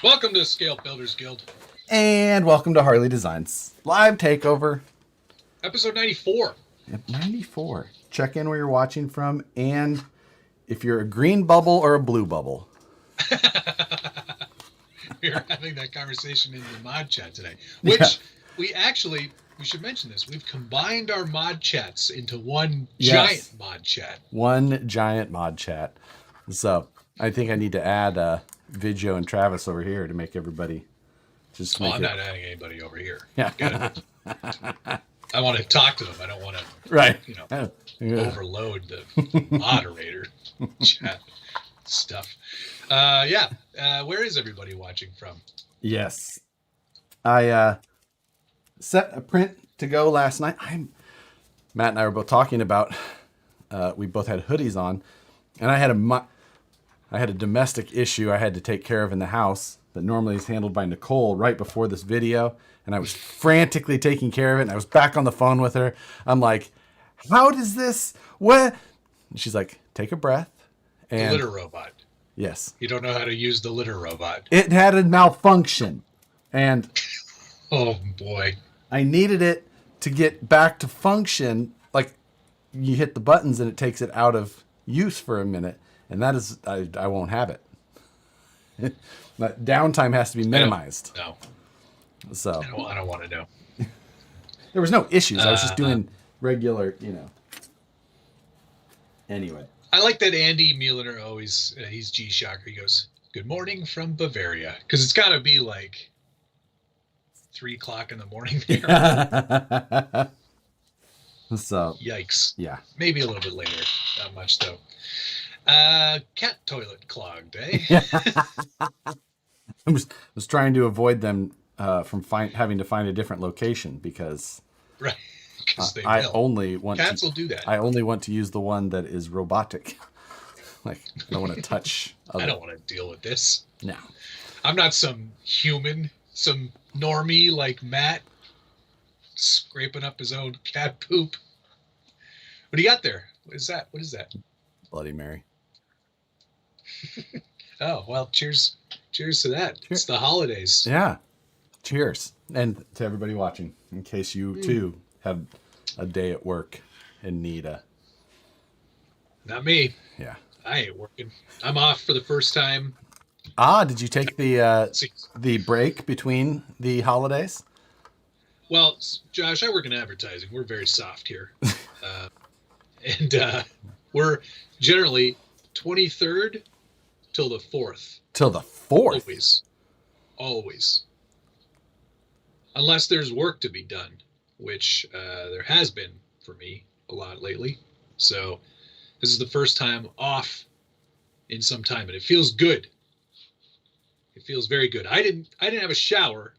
Welcome to Scale Builders Guild. And welcome to Harley Designs Live Takeover. Episode 94. 94. Check in where you're watching from and if you're a green bubble or a blue bubble. We were having that conversation in the mod chat today, which we should mention this. We've combined our mod chats into one giant mod chat. One giant mod chat. So I think I need to add Vidjo and Travis over here to make everybody just make I'm not adding anybody over here. Yeah. I want to talk to them. I don't want to, right. Overload the moderator chat stuff. Where is everybody watching from? Yes. I set a print to go last night. Matt and I were both talking about, we both had hoodies on, and I had a domestic issue I had to take care of in the house that normally is handled by Nicole right before this video. And I was frantically taking care of it. And I was back on the phone with her. I'm like, how does this, what? And she's like, take a breath. And the litter robot. Yes. You don't know how to use the litter robot. It had a malfunction. And oh boy. I needed it to get back to function. Like you hit the buttons and it takes it out of use for a minute. And that is, I won't have it. That downtime has to be minimized. No. So I don't want to know. There was no issues. I was just doing regular, Anyway. I like that Andy Mueller always, he's G-Shocker. He goes, good morning from Bavaria. Because it's got to be like 3 o'clock in the morning there. So. Yikes. Yeah. Maybe a little bit later. Not much, though. Cat toilet clogged, eh? I was trying to avoid them from having to find a different location because right. I only want cats will do that. I only want to use the one that is robotic. Like I don't want to touch. I don't want to deal with this. No, I'm not some human, some normie like Matt scraping up his own cat poop. What do you got there? What is that? Bloody Mary. Oh well, cheers to that. It's the holidays. Yeah. Cheers. And to everybody watching, in case you too had a day at work and need a... Not me. Yeah. I ain't working. I'm off for the first time. Did you take the break between the holidays? Well, Josh, I work in advertising. We're very soft here. And we're generally 23rd till the 4th. Till the 4th? Always. Unless there's work to be done, which there has been for me a lot lately. So this is the first time off in some time, and it feels good. It feels very good. I didn't have a shower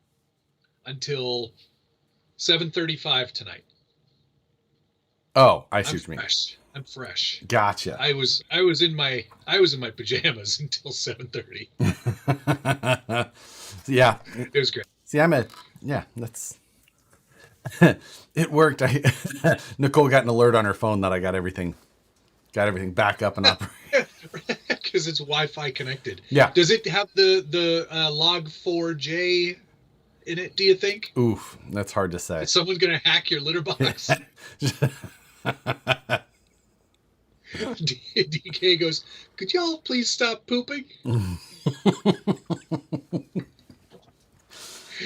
until 7:35 tonight. Oh, I see what you mean. I'm fresh. Gotcha. I was in my pajamas until 7:30. Yeah. It was great. See, that's it worked. Nicole got an alert on her phone that I got everything back up and up. Because it's Wi-Fi connected. Yeah. Does it have the log4j in it, do you think? Oof, that's hard to say. Is someone going to hack your litter box? DK goes, could y'all please stop pooping?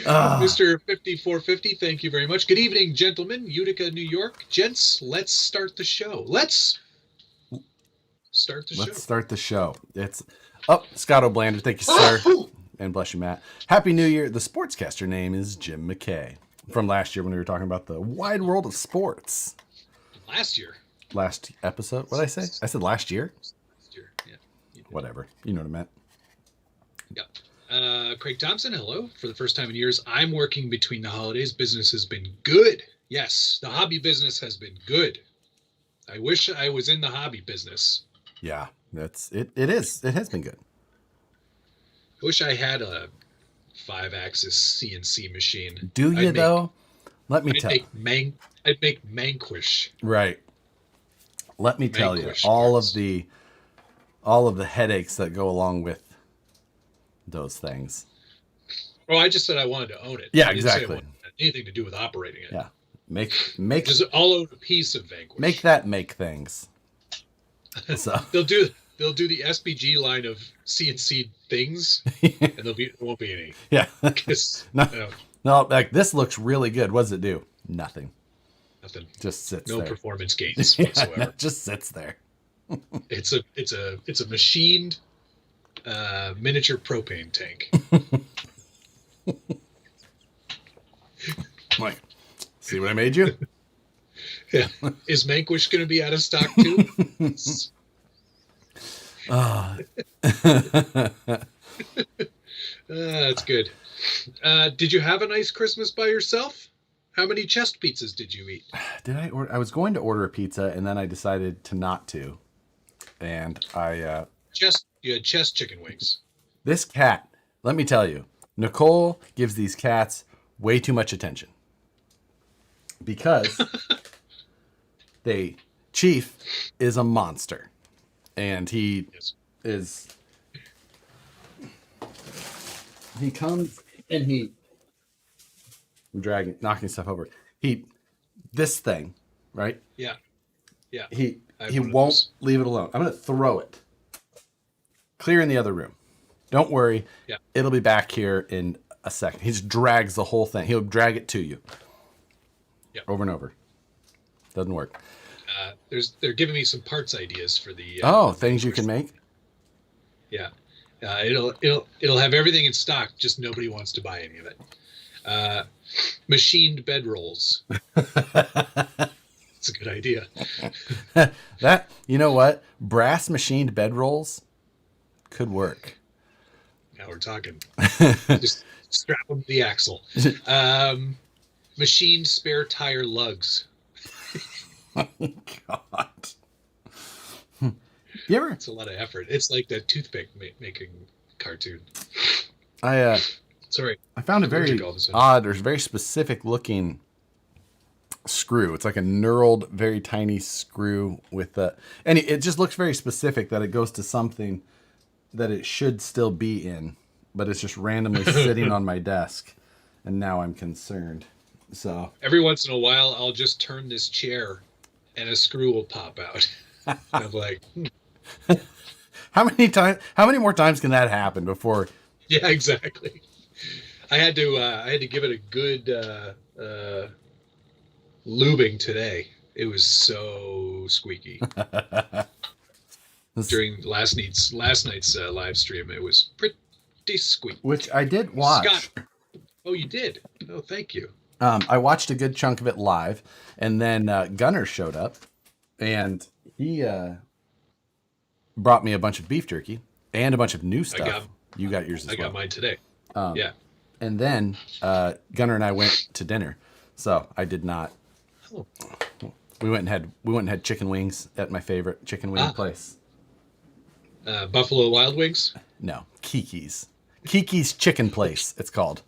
Mr. 5450, thank you very much. Good evening, gentlemen. Utica, New York. Gents, let's start the show. Let's start the show. It's Scott O'Blander. Thank you, sir. And bless you, Matt. Happy New Year. The sportscaster name is Jim McKay. From last year when we were talking about the wide world of sports. Last episode? What did I say? I said last year? Last year, yeah. Whatever. You know what I meant. Yep. Craig Thompson, hello. For the first time in years, I'm working between the holidays. Business has been good. Yes, the hobby business has been good. I wish I was in the hobby business. Yeah, that's it. It is. It has been good. I wish I had a 5-axis CNC machine. Do you though? Let me tell you. I'd make Manquish. Right. Let me tell you, all of the headaches that go along with those things. Well, I just said I wanted to own it. Yeah, I didn't say I exactly. wanted anything to do with operating it. Yeah. Make Just all over a piece of Vanquish. make things. So they'll do the SBG line of CNC things, and there won't be any. yeah. No, No, like this looks really good. What does it do? Nothing. nothing. Just sits No there. performance gains whatsoever. Yeah, just sits there. It's a machined miniature propane tank. Like, see what I made you? Yeah. Is Vanquish going to be out of stock too? That's good. Did you have a nice Christmas by yourself? How many chest pizzas did you eat? Did I order? I was going to order a pizza, and then I decided to not to. And You had chest chicken wings. this cat, let me tell you, Nicole gives these cats way too much attention. Because Chief is a monster. And he comes and I'm knocking stuff over. This thing, right? Yeah. Yeah. He won't leave it alone. I'm going to throw it. Clear in the other room. Don't worry. Yeah. It'll be back here in a second. He just drags the whole thing. He'll drag it to you. Yeah. Over and over. Doesn't work. They're giving me some parts ideas for the things you can make. Yeah. It'll have everything in stock, just nobody wants to buy any of it. Machined bed rolls. It's a good idea. That, you know what? Brass machined bed rolls could work. Now we're talking. Just strap them to the axle. Machined spare tire lugs. Oh, God. You ever? It's a lot of effort. It's like that toothpick making cartoon. Sorry. I found a very odd or very specific looking screw. It's like a knurled, very tiny screw with and it just looks very specific that it goes to something that it should still be in, but it's just randomly sitting on my desk, and now I'm concerned. So every once in a while, I'll just turn this chair, and a screw will pop out. And I'm like, How many more times can that happen before? Yeah, exactly. I had to give it a good lubing today. It was so squeaky. During last night's live stream, it was pretty squeaky. Which I did watch. Scott. Oh, you did? Oh, thank you. I watched a good chunk of it live, and then Gunner showed up, and he brought me a bunch of beef jerky and a bunch of new stuff. You got yours as well. I got mine today. Yeah. And then Gunner and I went to dinner, so I did not. Oh. We went and had chicken wings at my favorite chicken wing place. Buffalo Wild Wings? No, Kiki's Chicken Place. It's called.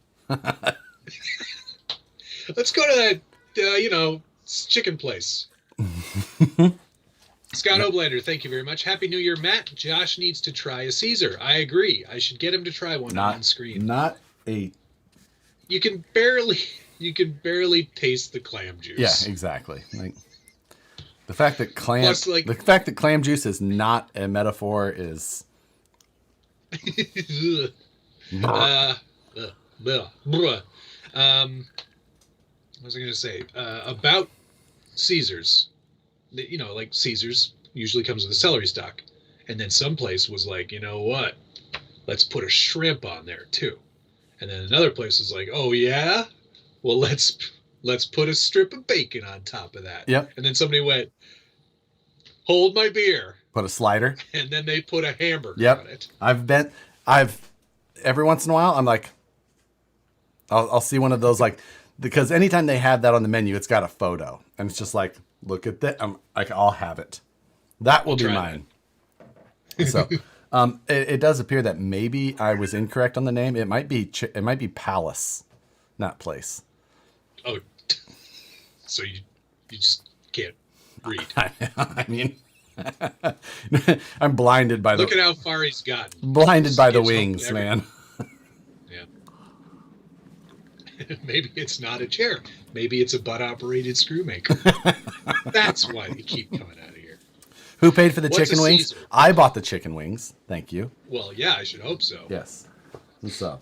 Let's go to that, chicken place. Scott Oblander, thank you very much. Happy New Year, Matt. Josh needs to try a Caesar. I agree. I should get him to try one on screen. You can barely taste the clam juice. Yeah, exactly. Like the fact that clam juice is not a metaphor is. What was I going to say? About Caesars. Like Caesars usually comes with a celery stalk. And then some place was like, you know what? Let's put a shrimp on there too. And then another place was like, oh yeah? Well, let's put a strip of bacon on top of that. Yep. And then somebody went, hold my beer. Put a slider. And then they put a hamburger on it. I've every once in a while, I'm like, I'll see one of those, like, because anytime they have that on the menu, it's got a photo, and it's just like, look at that. I'm like, I'll have it. That will be mine. So, it does appear that maybe I was incorrect on the name. It might be Palace, not Place. Oh, so you just can't read. I mean, I'm blinded by Look at how far he's gotten. Blinded by the wings, man. Yeah. Maybe it's not a chair. Maybe it's a butt-operated screw maker. That's why they keep coming out of here. Who paid for the What's chicken a wings? Caesar? I bought the chicken wings. Thank you. Well, yeah, I should hope so. Yes. So.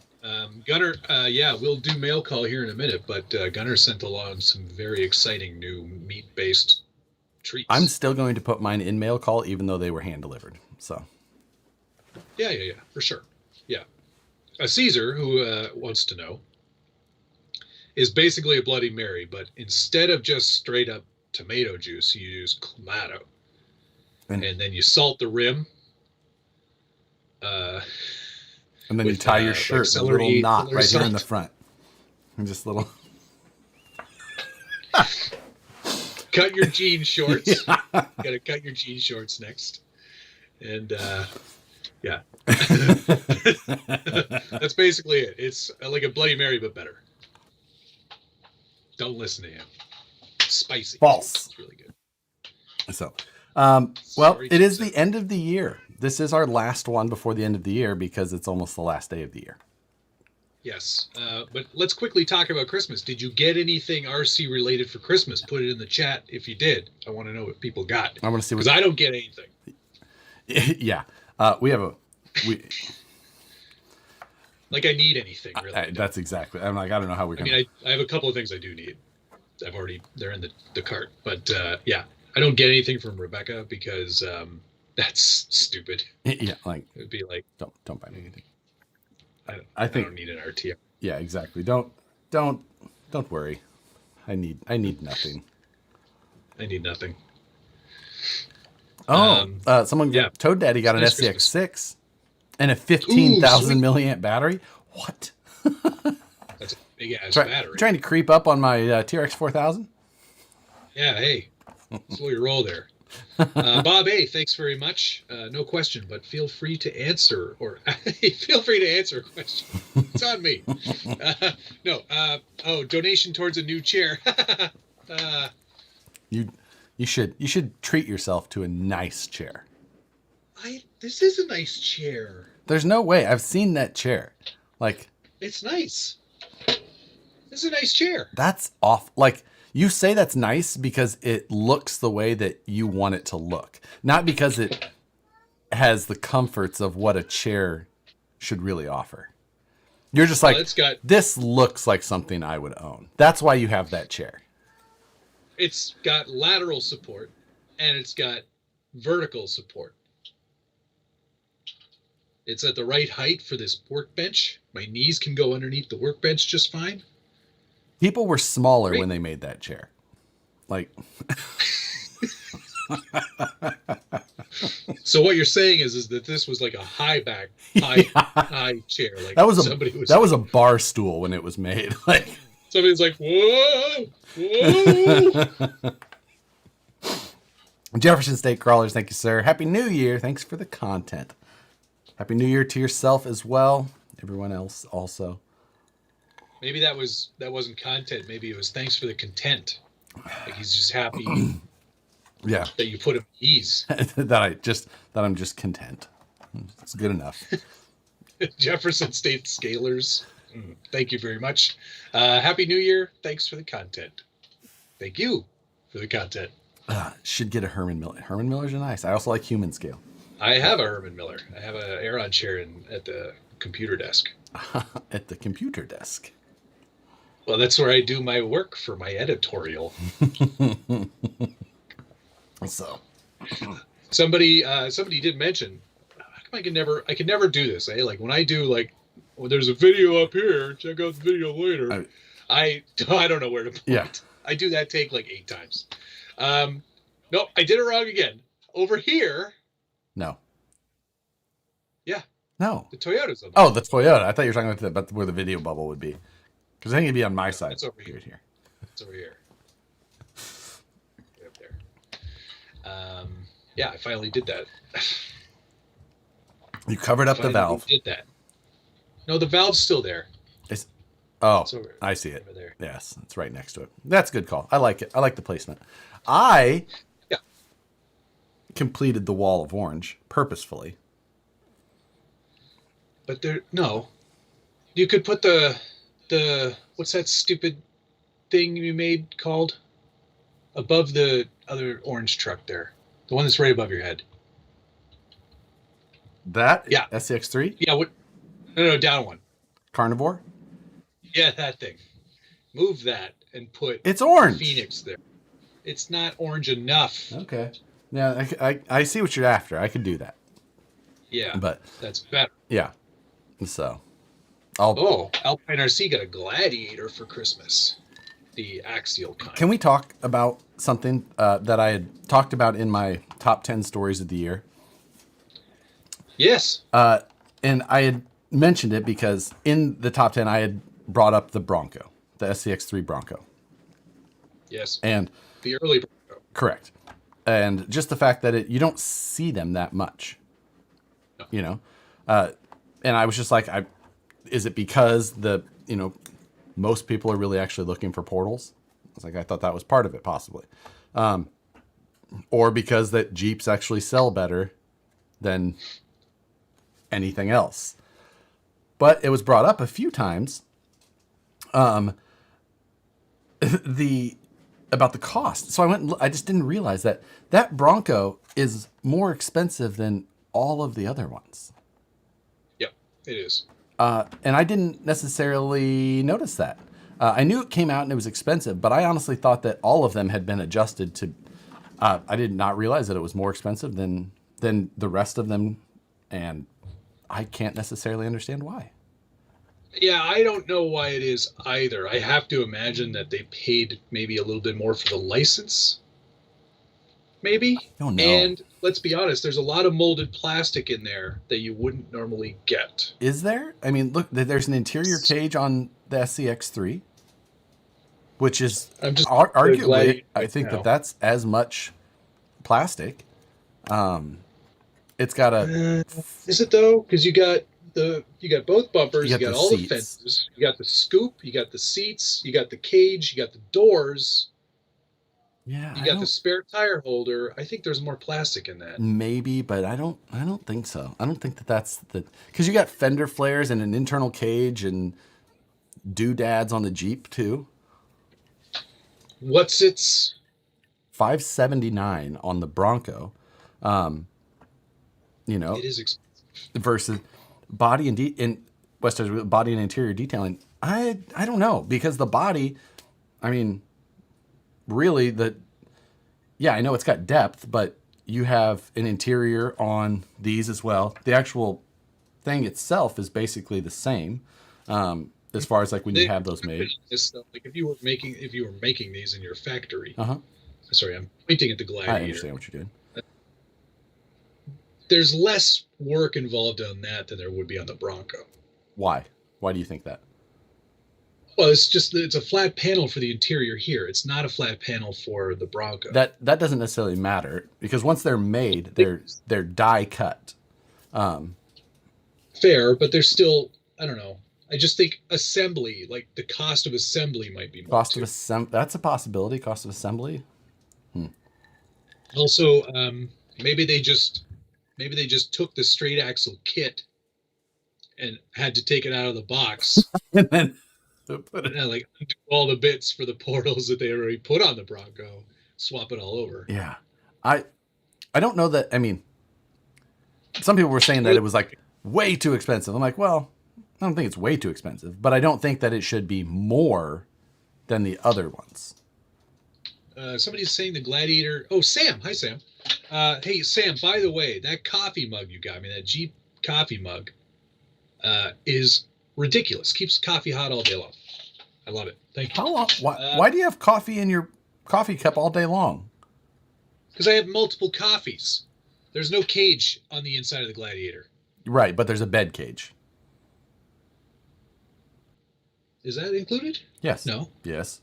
Gunnar, yeah, we'll do mail call here in a minute, but Gunnar sent along some very exciting new meat-based treats. I'm still going to put mine in mail call, even though they were hand delivered. So. Yeah, for sure. Yeah. A Caesar, who wants to know, is basically a Bloody Mary, but instead of just straight up tomato juice, you use clamato. And then you salt the rim. And then you tie your shirt with a little knot right salt. here in the front. And just little. Cut your jean shorts. Yeah. You got to cut your jean shorts next. And yeah. That's basically it. It's like a Bloody Mary, but better. Don't listen to him. Spicy. False. It's really good. So, well, it is the end of the year. This is our last one before the end of the year because it's almost the last day of the year. Yes. But let's quickly talk about Christmas. Did you get anything RC related for Christmas? Put it in the chat if you did. I want to know what people got. I want to see because I don't get anything. Yeah. We have like I need anything really. That's exactly. I'm like, I don't know how we're going to. I have a couple of things I do need. They're in the cart. But yeah, I don't get anything from Rebecca because that's stupid. Yeah, like it would be like don't buy me anything. I don't need an RTR. Yeah, exactly. Don't worry. I need nothing. I need nothing. Oh, someone, yeah. Toad Daddy got an SCX6 and a 15,000 milliamp battery. What? That's a big ass battery. Trying to creep up on my TRX 4000? Yeah, hey, slow your roll there. Bob A, thanks very much. No question, but feel free to answer feel free to answer a question. It's on me. Donation towards a new chair. You should treat yourself to a nice chair. This is a nice chair. There's no way. I've seen that chair. Like, it's nice. This is a nice chair. That's off. Like, you say that's nice because it looks the way that you want it to look, not because it has the comforts of what a chair should really offer. You're just like, this looks like something I would own. That's why you have that chair. It's got lateral support and it's got vertical support. It's at the right height for this workbench. My knees can go underneath the workbench just fine. People were smaller when they made that chair. Like, so what you're saying is that this was like a high chair. Like that was a bar stool when it was made. Like somebody's like, whoa. Jefferson State Crawlers, thank you, sir. Happy New Year. Thanks for the content. Happy New Year to yourself as well. Everyone else also. Maybe that wasn't content. Maybe it was thanks for the content. Like he's just happy. Yeah. That you put him at ease. that I'm just content. It's good enough. Jefferson State Scalers. Thank you very much. Happy New Year. Thanks for the content. Thank you for the content. Should get a Herman Miller. Herman Millers are nice. I also like human scale. I have a Herman Miller. I have an Aeron chair at the computer desk. At the computer desk. Well, that's where I do my work for my editorial. So, somebody did mention, how come I can never do this, eh? Like when I do there's a video up here, check out the video later. I don't know where to point. Yeah. I do that take like 8 times. No, I did it wrong again. Over here. No. Yeah. No. The Toyota's on the Toyota. I thought you were talking about where the video bubble would be. Because I think it'd be on my side. It's over here. It's over here. Right up there. Yeah, I finally did that. You covered up the valve. Did that. No, the valve's still there. It's I see it. Over there. Yes, it's right next to it. That's a good call. I like it. I like the placement. I completed the wall of orange purposefully. But you could put the the what's that stupid thing you made called above the other orange truck there? The one that's right above your head. That Yeah. SCX3 Yeah. What? No, down one. Carnivore. Yeah, that thing. Move that and put It's orange. Phoenix there. It's not orange enough. Okay. Yeah, I see what you're after. I could do that. Yeah, but that's better. Yeah. So, Alpine RC got a Gladiator for Christmas. The axial kind. Can we talk about something that I had talked about in my top 10 stories of the year? Yes. And I had mentioned it because in the top 10, I had brought up the Bronco, the SCX3 Bronco. Yes. And the early Bronco. Correct. And just the fact that you don't see them that much, no. You know? And I was just like, is it because most people are really actually looking for portals? I thought that was part of it, possibly. Or because that Jeeps actually sell better than anything else. But it was brought up a few times. About the cost. So I just didn't realize that Bronco is more expensive than all of the other ones. Yep, it is. And I didn't necessarily notice that. I knew it came out and it was expensive, but I honestly thought that all of them had been adjusted to. I did not realize that it was more expensive than the rest of them, and I can't necessarily understand why. Yeah, I don't know why it is either. I have to imagine that they paid maybe a little bit more for the license. Maybe. Oh, no. And let's be honest, there's a lot of molded plastic in there that you wouldn't normally get. Is there? I mean, look, there's an interior cage on the SCX3, which is arguably, I think that's as much plastic. It's got a. Is it though? Because you got both bumpers, you got all seats. The fences, you got the scoop, you got the seats, you got the cage, you got the doors. Yeah, you got the spare tire holder. I think there's more plastic in that. Maybe, but I don't think so. I don't think that's because you got fender flares and an internal cage and doodads on the Jeep too. What's its $579 on the Bronco? It is expensive. Versus body and Western's body and interior detailing. I don't know, because the body, I mean, really I know it's got depth, but you have an interior on these as well. The actual thing itself is basically the same, as far as when you have those made. If you were making these in your factory. Uh-huh. Sorry, I'm pointing at the Gladiator. I understand what you're doing. There's less work involved on that than there would be on the Bronco. Why? Why do you think that? Well, it's a flat panel for the interior here. It's not a flat panel for the Bronco. That doesn't necessarily matter, because once they're made, they're die cut. Fair, but they're still, I don't know. I just think assembly, the cost of assembly might be more. That's a possibility. Cost of assembly. Also, maybe they just took the straight axle kit and had to take it out of the box and then undo all the bits for the portals that they already put on the Bronco, swap it all over. Yeah, I don't know that. I mean, some people were saying that it was way too expensive. I'm like, well, I don't think it's way too expensive, but I don't think that it should be more than the other ones. Somebody's saying the Gladiator. Oh, Sam. Hi, Sam. Hey, Sam, by the way, that coffee mug you got me, that Jeep coffee mug, is ridiculous. Keeps coffee hot all day long. I love it. Thank you. How long? Why do you have coffee in your coffee cup all day long? Because I have multiple coffees. There's no cage on the inside of the Gladiator. Right, but there's a bed cage. Is that included? Yes. No. Yes.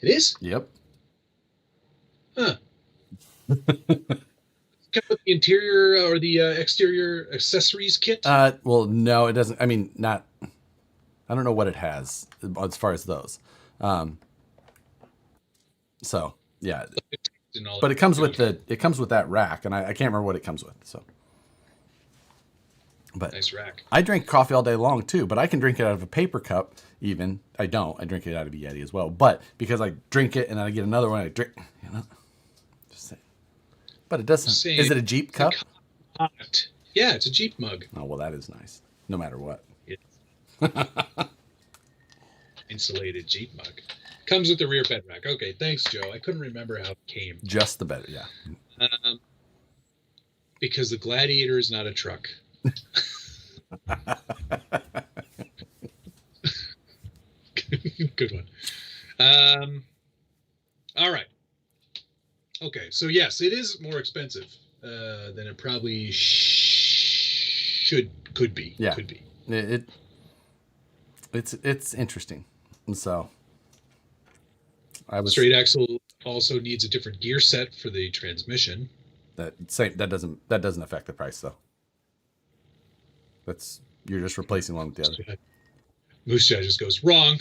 It is? Yep. Huh. Come with the interior or the exterior accessories kit? Well, no, it doesn't. I mean, I don't know what it has as far as those. So yeah, but it comes with that rack, and I can't remember what it comes with. So, But Nice rack. I drink coffee all day long too, but I can drink it out of a paper cup even. I don't. I drink it out of a Yeti as well. But because I drink it and then I get another one, I drink, just say. But it doesn't. Same. Is it a Jeep cup? Hot. Yeah, it's a Jeep mug. Oh, well, that is nice. No matter what. Insulated Jeep mug. Comes with the rear bed rack. Okay, thanks, Joe. I couldn't remember how it came. Just the bed, yeah. Because the Gladiator is not a truck. Good one. All right. Okay, so yes, it is more expensive than it probably could be. Yeah. Could be. It's interesting. And so Straight axle also needs a different gear set for the transmission. That doesn't affect the price though. You're just replacing one with the other. Moose Jaw just goes, wrong.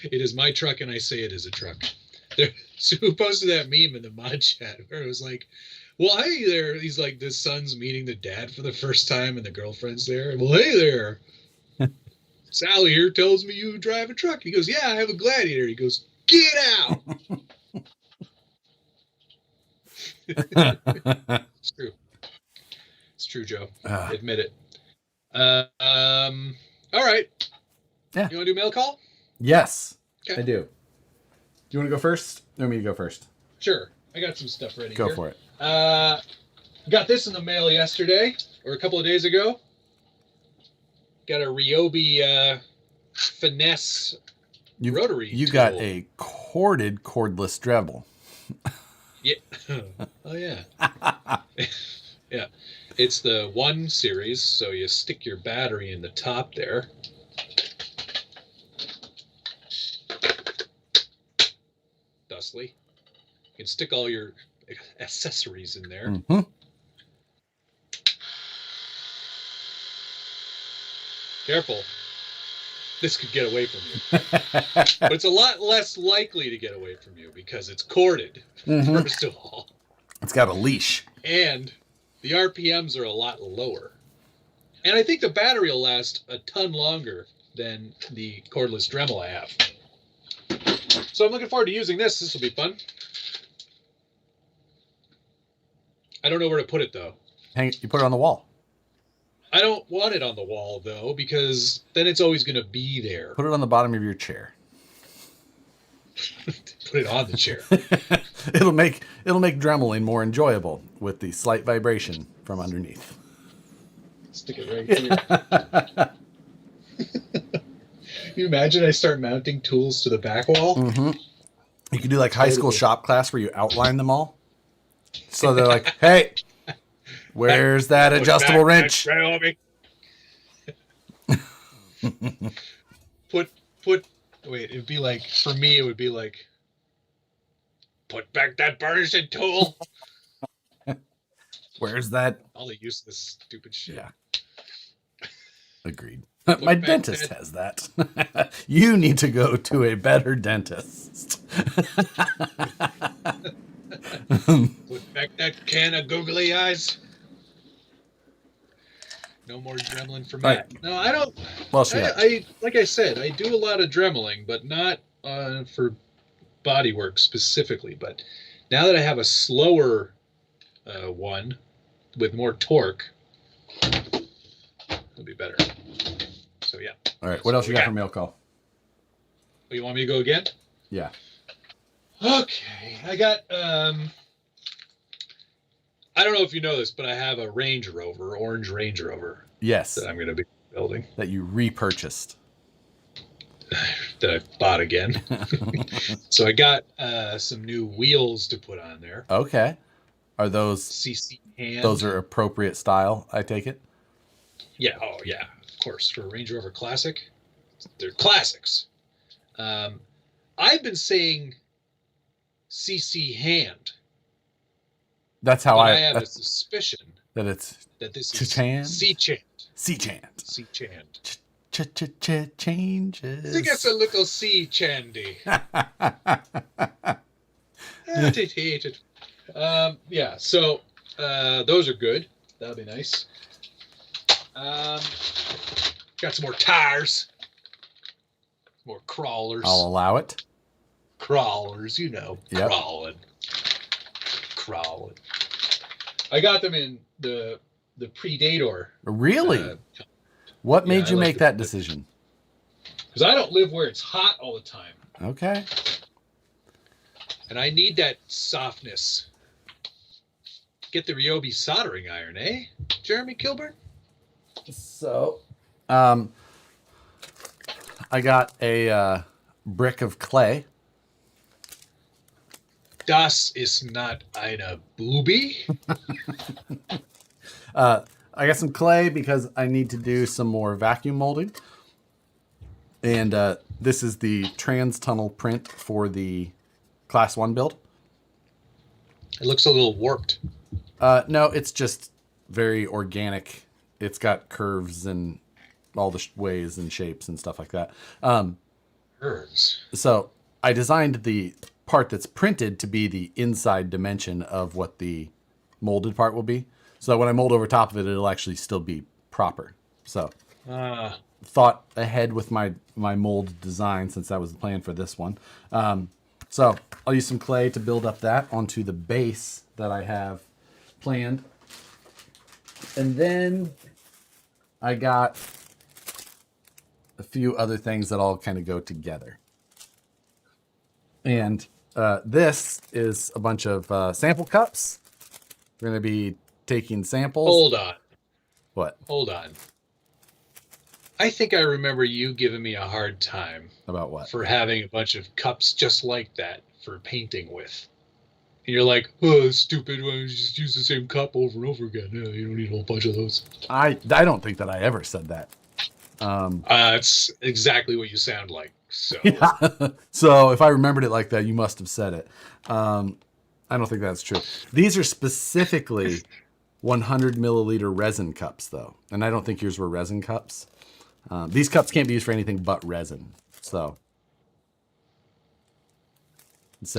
It is my truck and I say it is a truck. So who posted that meme in the mod chat where it was like, well, hey there. He's like, the son's meeting the dad for the first time and the girlfriend's there. Well, hey there. Sally here tells me you drive a truck. He goes, yeah, I have a Gladiator. He goes, get out. It's true. It's true, Joe. Admit it. All right. Yeah. You want to do mail call? Yes, Okay. I do. Do you want to go first? Or me to go first? Sure. I got some stuff ready. Go for it. Got this in the mail yesterday or a couple of days ago. Got a Ryobi Finesse rotary. You tool. got a corded cordless Dremel. Yeah. Oh yeah. Yeah. It's the 1 series, so you stick your battery in the top there. Dustly. You can stick all your accessories in there. Mm-hmm. Careful. This could get away from you. But it's a lot less likely to get away from you because it's corded, first of all. It's got a leash. And the RPMs are a lot lower. And I think the battery will last a ton longer than the cordless Dremel I have. So I'm looking forward to using this. This will be fun. I don't know where to put it, though. You put it on the wall. I don't want it on the wall, though, because then it's always going to be there. Put it on the bottom of your chair. Put it on the chair. It'll make dremeling more enjoyable with the slight vibration from underneath. Stick it right here. Can you imagine I start mounting tools to the back wall? Mm-hmm. You could do like high school shop class where you outline them all. So they're like, hey, where's that adjustable wrench? Wait, it'd be like, for me, it would be like, put back that burnishing tool. Where's that? All the useless, stupid shit. Yeah. Agreed. My dentist has that. You need to go to a better dentist. Put back that can of googly eyes. No more dremeling for Matt. Right. No, I don't. Well, I like I said, I do a lot of dremeling, but not for body work specifically. But now that I have a slower one with more torque, it'll be better. So yeah. All right. What else you got for mail call? Oh, you want me to go again? Yeah. Okay. I got I don't know if you know this, but I have a Range Rover, orange Range Rover. Yes. That I'm going to be building. That you repurchased. That I bought again. So I got some new wheels to put on there. Okay. Are those CC hand. Those are appropriate style, I take it? Yeah. Oh, yeah. Of course. For a Range Rover Classic. They're classics. I've been saying CC hand. That's how I have a suspicion that this is C-chant. C-chant. Changes. I think it's a little C-chandy. Yeah, so those are good. That'll be nice. Um, got some more tires. More crawlers. I'll allow it. Crawlers, you know. Yep. Crawling. I got them in the Predator. Really? What made you make that decision? Because I don't live where it's hot all the time. Okay. And I need that softness. Get the Ryobi soldering iron, eh? Jeremy Kilburn? So, I got a brick of clay. Das ist not eine Booby. I got some clay because I need to do some more vacuum molding. And this is the trans tunnel print for the Class 1 build. It looks a little warped. No, it's just very organic. It's got curves and all the ways and shapes and stuff like that. Curves. So I designed the part that's printed to be the inside dimension of what the molded part will be. So that when I mold over top of it, it'll actually still be proper. So thought ahead with my mold design since that was the plan for this one. So I'll use some clay to build up that onto the base that I have planned. And then I got a few other things that all kind of go together. And this is a bunch of sample cups. We're going to be taking samples. Hold on. What? Hold on. I think I remember you giving me a hard time. About what? For having a bunch of cups just like that for painting with. And you're like, oh, stupid. Why don't you just use the same cup over and over again? No, you don't need a whole bunch of those. I don't think that I ever said that. It's exactly what you sound like. So, yeah. So if I remembered it like that, you must have said it. I don't think that's true. These are specifically 100 milliliter resin cups, though. And I don't think yours were resin cups. These cups can't be used for anything but resin. So.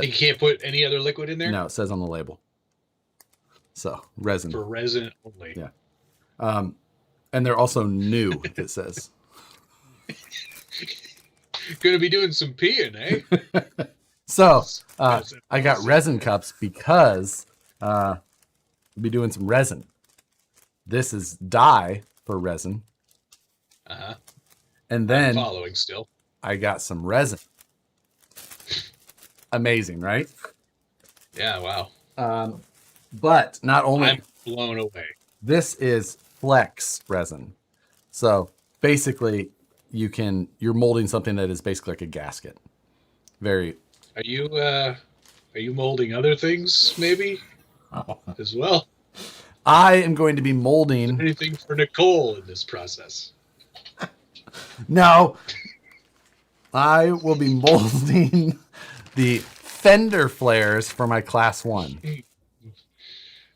You can't put any other liquid in there? No, it says on the label. So, resin. For resin only. Yeah. And they're also new, it says. Gonna be doing some peeing, eh? So, I got resin cups because we'll be doing some resin. This is dye for resin. Uh-huh. And then I'm following still. I got some resin. Amazing, right? Yeah, wow. But not only... I'm blown away. This is flex resin. So basically you're molding something that is basically like a gasket. Very... Are you molding other things maybe as well? I am going to be molding... Anything for Nicole in this process? No. I will be molding the fender flares for my Class 1.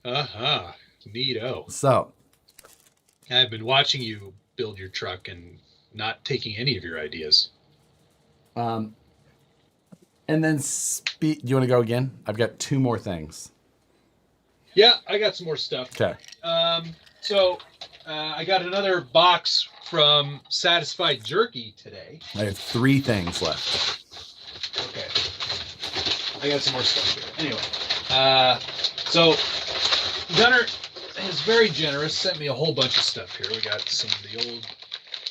Uh-huh. Neato. So. I've been watching you build your truck and not taking any of your ideas. And then do you want to go again? I've got two more things. Yeah, I got some more stuff. Okay. So I got another box from Satisfied Jerky today. I have 3 things left. Okay. I got some more stuff here. Anyway, so Gunnar is very generous. Sent me a whole bunch of stuff here. We got some of the old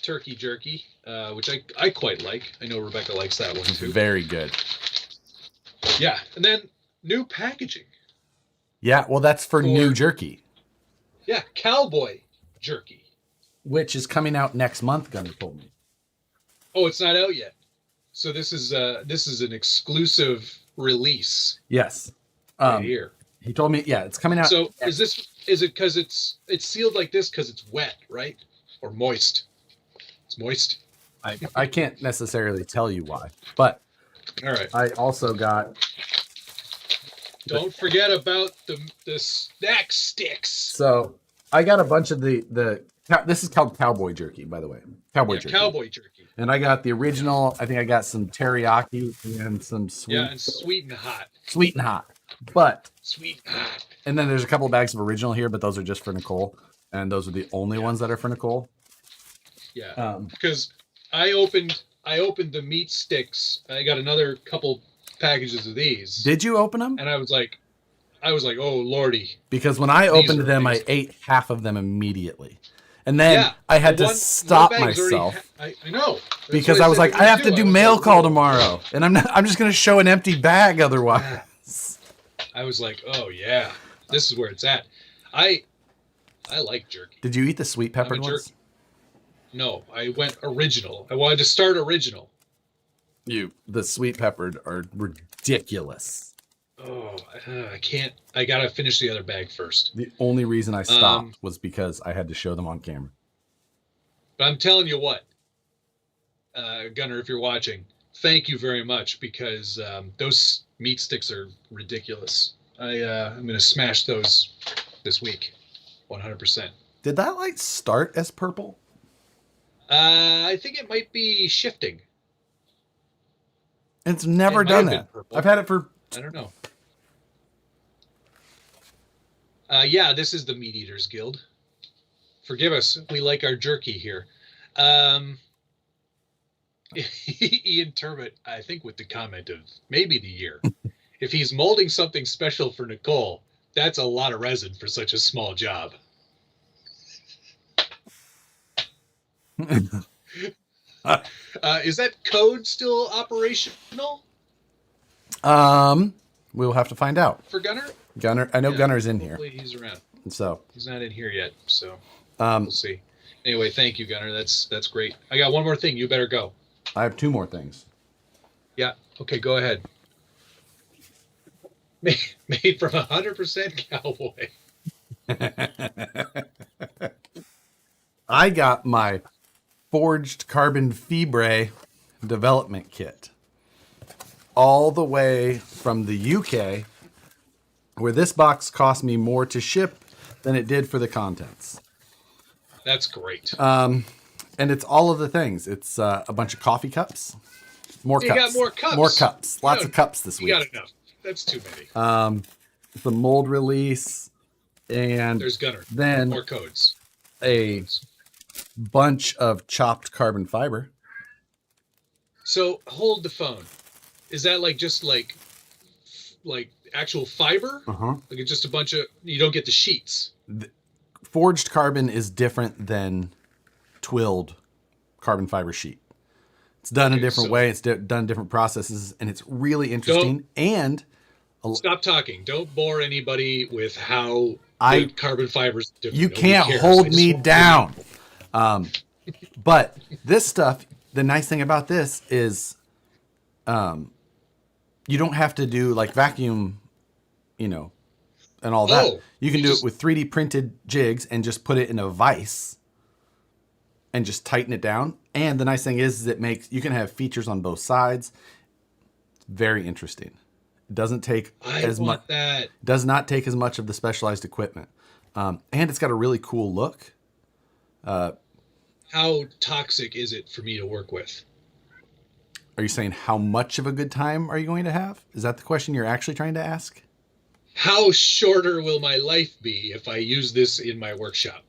turkey jerky, which I quite like. I know Rebecca likes that one too. Very good. Yeah, and then new packaging. Yeah, well, that's for new jerky. Yeah, cowboy jerky. Which is coming out next month, Gunnar told me. Oh, it's not out yet. So this is an exclusive release. Yes. Right here. He told me, yeah, it's coming out. So is it because it's sealed like this because it's wet, right? Or moist? It's moist. I can't necessarily tell you why, but all right. I also got. Don't forget about the snack sticks. So I got a bunch of the. This is called cowboy jerky, by the way. Cowboy jerky. Cowboy jerky. And I got the original. I think I got some teriyaki and some sweet. Yeah, and sweet and hot. Sweet and hot. But Sweet. and then there's a couple of bags of original here, but those are just for Nicole, and those are the only ones that are for Nicole. Yeah. Because I opened the meat sticks. I got another couple packages of these. Did you open them? And I was like, oh lordy. Because when I opened them, I ate half of them immediately. And then I had to stop myself. I know. Because I was like, I have to do mail call tomorrow. And I'm just going to show an empty bag otherwise. I was like, oh yeah, this is where it's at. I like jerky. Did you eat the sweet peppered ones? No, I went original. I wanted to start original. The sweet peppered are ridiculous. Oh, I can't. I gotta finish the other bag first. The only reason I stopped was because I had to show them on camera. But I'm telling you what, Gunnar, if you're watching, thank you very much, because those meat sticks are ridiculous. I'm gonna smash those this week, 100%. Did that light start as purple? I think it might be shifting. It's never done that. I've had it for... I don't know. Yeah, this is the Meat Eaters Guild. Forgive us. We like our jerky here. Ian Turbot, I think, with the comment of maybe the year. If he's molding something special for Nicole, that's a lot of resin for such a small job. Is that code still operational? We'll have to find out. For Gunnar? I know Gunner's in here. Hopefully he's around. So he's not in here yet, so we'll see. Anyway, thank you, Gunnar. That's great. I got one more thing. You better go. I have two more things. Yeah. Okay, go ahead. Made from 100% cowboy. I got my forged carbon fibre development kit all the way from the UK, where this box cost me more to ship than it did for the contents. That's great. And it's all of the things. It's a bunch of coffee cups. More cups. You got more cups. More cups. Lots of cups this week. You got enough. That's too many. The mold release, and there's Gunner. Then more codes. A bunch of chopped carbon fiber. So hold the phone. Is that just like actual fiber? Like it's just a bunch of, you don't get the sheets. Forged carbon is different than twilled carbon fiber sheet. It's done a different way. It's done different processes, and it's really interesting. And stop talking. Don't bore anybody with how carbon fibers different. You can't hold me down. But this stuff, the nice thing about this is, you don't have to do vacuum, and all that. You can do it with 3D printed jigs and just put it in a vise and just tighten it down. And the nice thing is you can have features on both sides. Very interesting. It doesn't take does not take as much of the specialized equipment. And it's got a really cool look. How toxic is it for me to work with? Are you saying how much of a good time are you going to have? Is that the question you're actually trying to ask? How shorter will my life be if I use this in my workshop?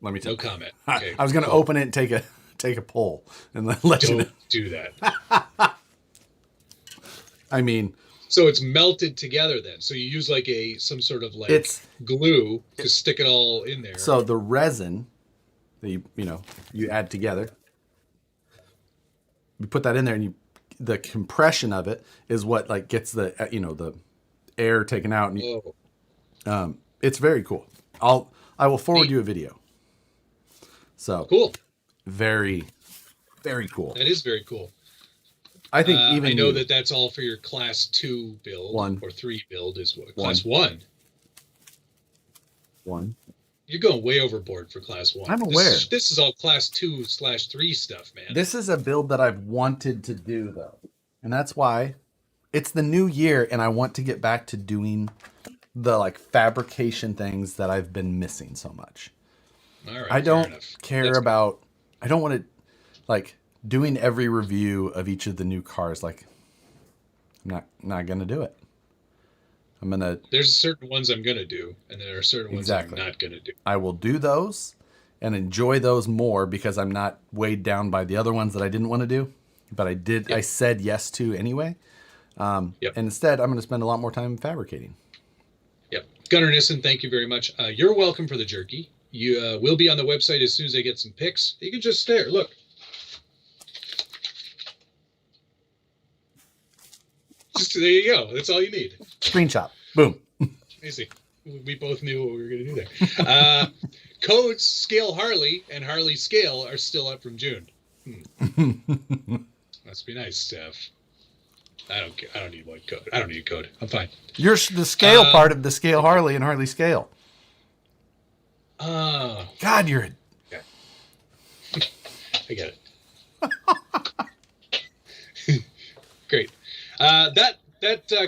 Let me tell you. No comment. Okay, I was going to open it and take a poll and then let you know. Don't do that. I mean, so it's melted together then. So you use some sort of glue to stick it all in there. So the resin that you add together, you put that in there, and the compression of it is what gets the the air taken out. And it's very cool. I will forward you a video. So cool. Very, very cool. That is very cool. I think I know that's all for your class 2 build or 3 build is what class 1. 1. You're going way overboard for class 1. I'm aware. This is all class 2/3 stuff, man. This is a build that I've wanted to do though. And that's why it's the new year and I want to get back to doing the fabrication things that I've been missing so much. All right, I don't I don't want to doing every review of each of the new cars. Not gonna do it. I'm gonna. There's certain ones I'm gonna do, and there are certain ones I'm not gonna do. I will do those and enjoy those more because I'm not weighed down by the other ones that I didn't want to do, but I did. Yep. I said yes to anyway. And instead, I'm going to spend a lot more time fabricating. Yep. Gunnar Nissen, thank you very much. You're welcome for the jerky. You will be on the website as soon as I get some pics. You can just stare. Look. Just there you go. That's all you need. Screenshot. Boom. Easy. We both knew what we were going to do there. Codes Scale Harley and Harley Scale are still up from June. Must be nice, Steph. I don't care. I don't need one code. I don't need a code. I'm fine. You're the scale part of the Scale Harley and Harley Scale. God, you're. Okay. I get it. Great. That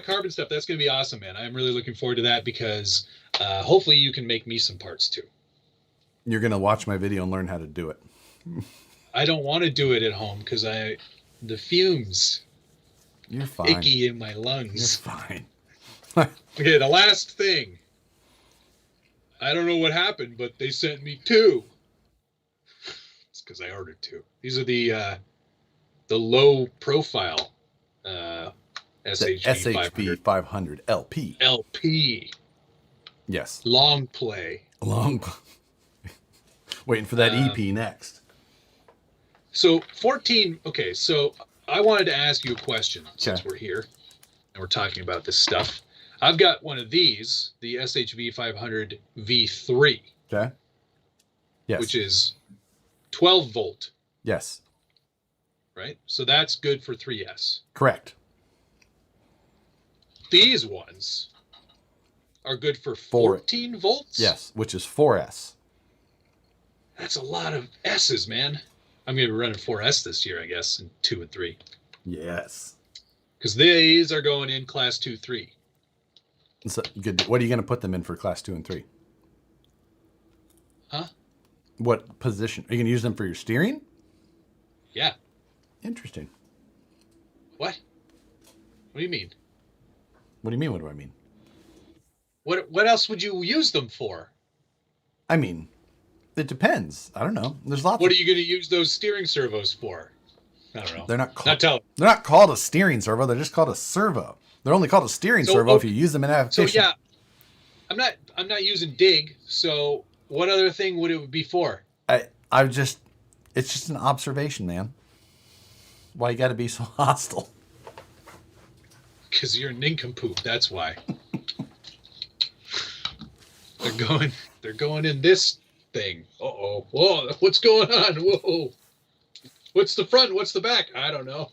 carbon stuff, that's going to be awesome, man. I'm really looking forward to that because hopefully you can make me some parts too. You're going to watch my video and learn how to do it. I don't want to do it at home because the fumes. You're fine. Icky in my lungs. You're fine. Okay, the last thing. I don't know what happened, but they sent me 2. It's because I ordered 2. These are the low profile SHV 500 LP. LP. Yes. Long play. Waiting for that EP next. So 14. Okay, so I wanted to ask you a question since we're here and we're talking about this stuff. I've got one of these, the SHV 500 V3. Okay. Yes. Which is 12 volt. Yes. Right? So that's good for 3S. Correct. These ones are good for 14 volts? Yes, which is 4S. That's a lot of S's, man. I'm going to be running 4S this year, I guess, in 2 and 3. Yes. Because these are going in class 2, 3. So, good. What are you going to put them in for class 2 and 3? Huh? What position? Are you going to use them for your steering? Yeah. Interesting. What? What do you mean? What do you mean? What do I mean? What else would you use them for? I mean, it depends. I don't know. There's lots. What are you going to use those steering servos for? I don't know. They're not called. They're not called a steering servo. They're just called a servo. They're only called a steering servo if you use them in application. So yeah, I'm not using dig. So what other thing would it be for? It's just an observation, man. Why you got to be so hostile? Because you're a nincompoop. That's why. They're going in this thing. Uh-oh. Whoa, what's going on? Whoa. What's the front? What's the back? I don't know.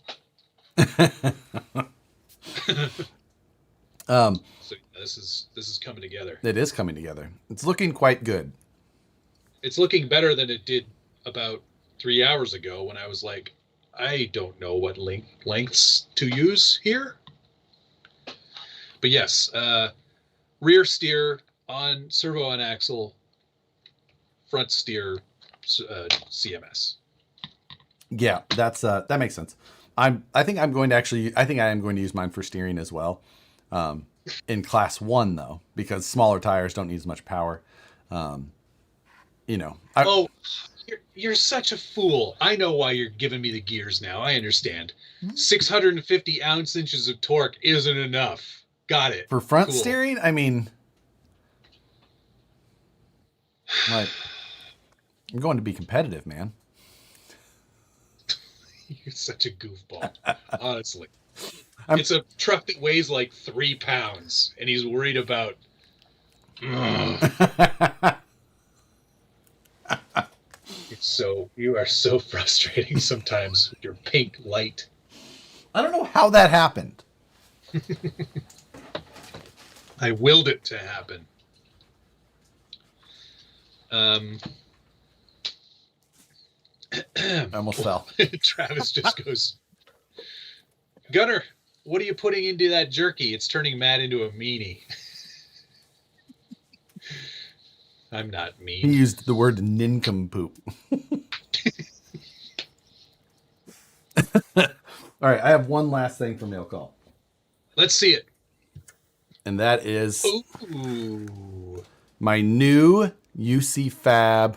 So this is coming together. It is coming together. It's looking quite good. It's looking better than it did about 3 hours ago when I was like, I don't know what lengths to use here. But yes, rear steer on servo on axle, front steer CMS. Yeah, that makes sense. I think I am going to use mine for steering as well. In class 1 though, because smaller tires don't need as much power. You're such a fool. I know why you're giving me the gears now. I understand. 650 inches of torque isn't enough. Got it. For front steering, I mean, like, I'm going to be competitive, man. You're such a goofball. Honestly. It's a truck that weighs like 3 pounds, and he's worried about... You are so frustrating sometimes with your pink light. I don't know how that happened. I willed it to happen. I almost fell. Travis just goes, Gunnar, what are you putting into that jerky? It's turning Matt into a meanie. I'm not mean. He used the word nincompoop. All right, I have one last thing for mail call. Let's see it. And that is Ooh. my new UC Fab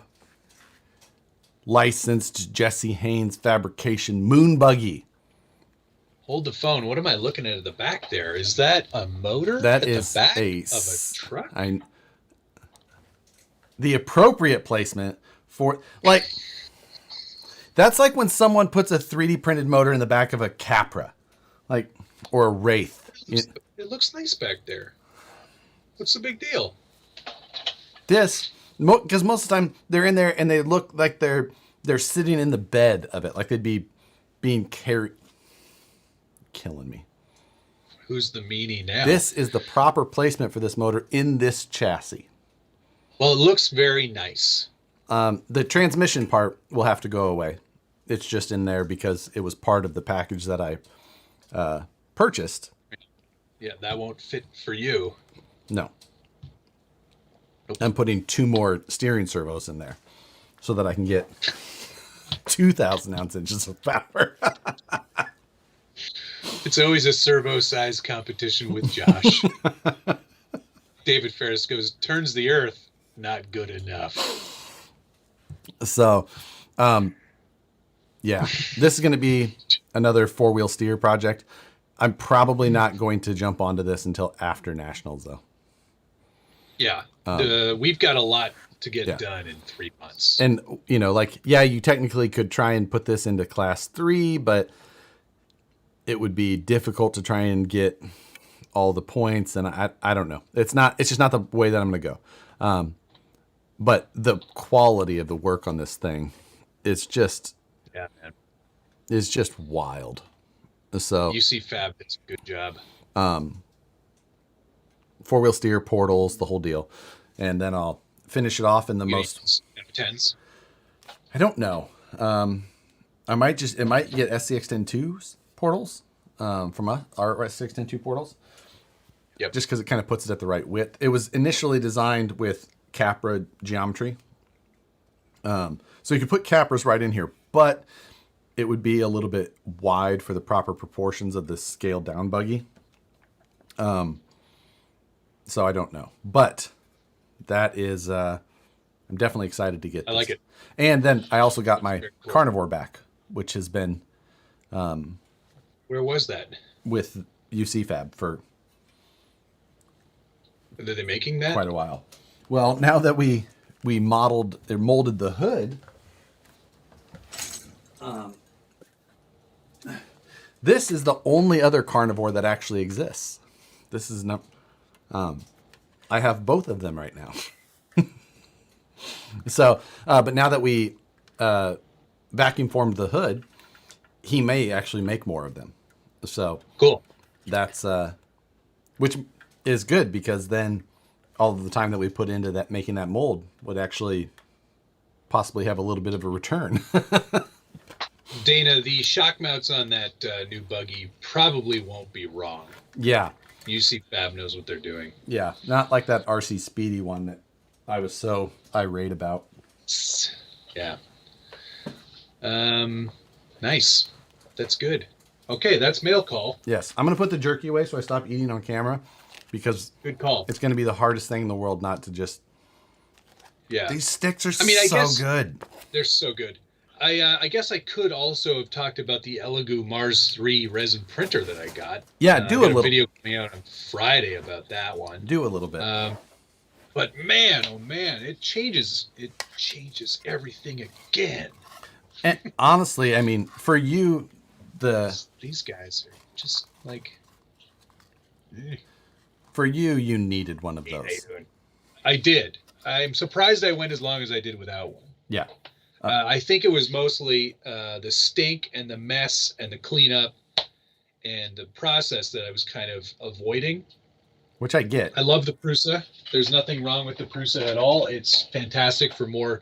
licensed Jesse Haynes fabrication moon buggy. Hold the phone. What am I looking at the back there? Is that a motor That at is the back a of a truck? The appropriate placement for, like, that's like when someone puts a 3D printed motor in the back of a Capra, like, or a Wraith. It looks nice back there. What's the big deal? Because most of the time they're in there and they look like they're sitting in the bed of it, like they'd be being carried. Killing me. Who's the meanie now? This is the proper placement for this motor in this chassis. Well, it looks very nice. The transmission part will have to go away. It's just in there because it was part of the package that I purchased. Yeah, that won't fit for you. No. Nope. I'm putting 2 more steering servos in there so that I can get 2,000 ounce inches of power. It's always a servo-sized competition with Josh. David Ferris turns the earth, not good enough. So, yeah, this is going to be another 4-wheel steer project. I'm probably not going to jump onto this until after Nationals, though. Yeah, we've got a lot to get done in 3 months. And, you technically could try and put this into class 3, but it would be difficult to try and get all the points. And I don't know. It's just not the way that I'm going to go. But the quality of the work on this thing is just, man, is just wild. So UC Fab, it's a good job. 4-wheel steer, portals, the whole deal. And then I'll finish it off in the most F10s. I don't know. It might get SCX102's portals from our SCX102 portals. Yep. Just because it kind of puts it at the right width. It was initially designed with Capra geometry. So you could put Capras right in here, but it would be a little bit wide for the proper proportions of the scaled down buggy. So I don't know, but that is, I'm definitely excited to get this. I like it. And then I also got my Carnivore back, which has been, where was that? With UC Fab for Are they making that? quite a while. Well, now that we molded the hood, this is the only other Carnivore that actually exists. This is not, I have both of them right now. So, but now that we vacuum formed the hood, he may actually make more of them. So Cool. that's which is good because then all of the time that we put into that making that mold would actually possibly have a little bit of a return. Dana, the shock mounts on that new buggy probably won't be wrong. Yeah. UC Fab knows what they're doing. Yeah. Not like that RC Speedy one that I was so irate about. Yeah. Nice. That's good. Okay, that's mail call. Yes. I'm going to put the jerky away so I stop eating on camera because Good call. it's going to be the hardest thing in the world not to just... Yeah. These sticks are I guess good. they're so good. I guess I could also have talked about the Elegoo Mars 3 resin printer that I got. Yeah, do a got little. video coming out on Friday about that one. Do a little bit. But man, oh man, it changes everything again. And honestly, I mean, for you, These guys are just like... For you needed one of those. I did. I'm surprised I went as long as I did without one. Yeah. I think it was mostly the stink and the mess and the cleanup and the process that I was kind of avoiding. Which I get. I love the Prusa. There's nothing wrong with the Prusa at all. It's fantastic for more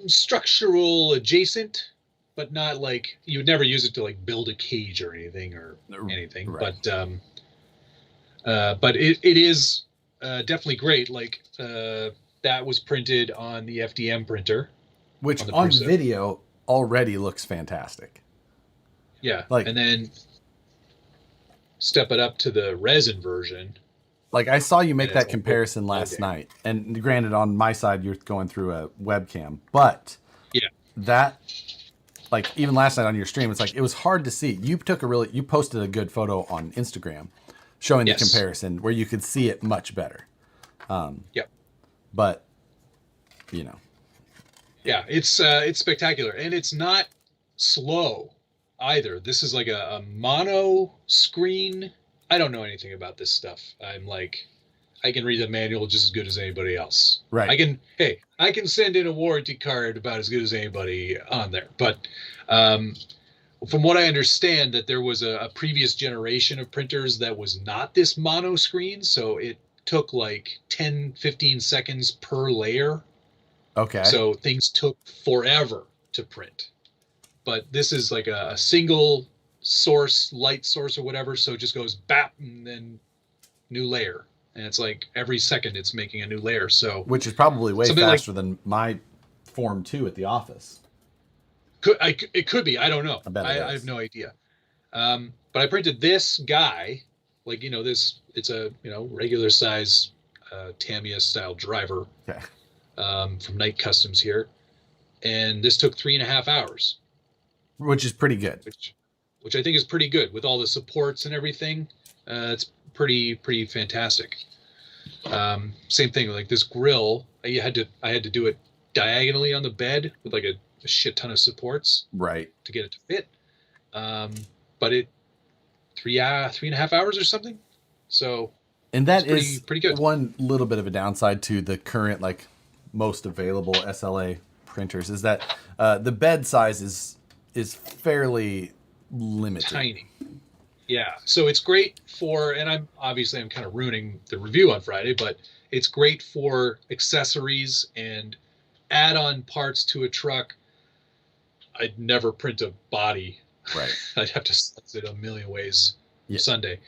structural adjacent, but not like you would never use it to like build a cage or anything. Right. But it is definitely great. Like that was printed on the FDM printer. Which on video already looks fantastic. Yeah. Like, and then step it up to the resin version. Like I saw you make And it's that a comparison whole last game. night, and granted, on my side, you're going through a webcam, but Yeah. that, like even last night on your stream, it's like it was hard to see. You posted a good photo on Instagram showing the Yes. comparison where you could see it much better. Yep. But you know, Yeah, it's spectacular, and it's not slow either. This is like a mono screen. I don't know anything about this stuff. I'm like, I can read the manual just as good as anybody else. Right. I can send in a warranty card about as good as anybody on there. But um, from what I understand, that there was a previous generation of printers that was not this mono screen, so it took like 10, 15 seconds per layer. Okay. So things took forever to print. But this is like a single source, light source or whatever. So it just goes bap and then new layer. And it's like every second it's making a new layer. So Which is probably way something like faster than my Form 2 at the office. it could be. I don't know. I bet I have no idea. But I printed this guy, like, it's a, regular size Tamiya style driver Okay. from Night Customs here. And this took 3.5 hours. Which is pretty good. Which I think is pretty good with all the supports and everything. It's pretty fantastic. Same thing, like this grill. I had to do it diagonally on the bed with like a shit ton of supports Right. to get it to fit. But it 3.5 hours or something. So And that is pretty good. One little bit of a downside to the current, like, most available SLA printers is that the bed size is fairly limited. Tiny. Yeah. So it's great for, and I'm kind of ruining the review on Friday, but it's great for accessories and add-on parts to a truck. I'd never print a body. Right. I'd have to slice it a million ways Yeah. Sunday.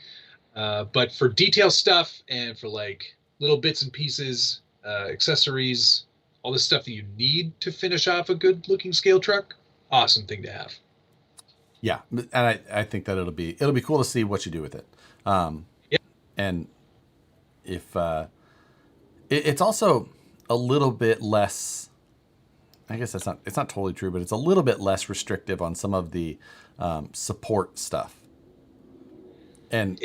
But for detail stuff and for like little bits and pieces, accessories, all the stuff that you need to finish off a good looking scale truck, awesome thing to have. Yeah, and I think that it'll be cool to see what you do with it. Yeah. And if it's also a little bit less, I guess it's not totally true, but it's a little bit less restrictive on some of the support stuff. And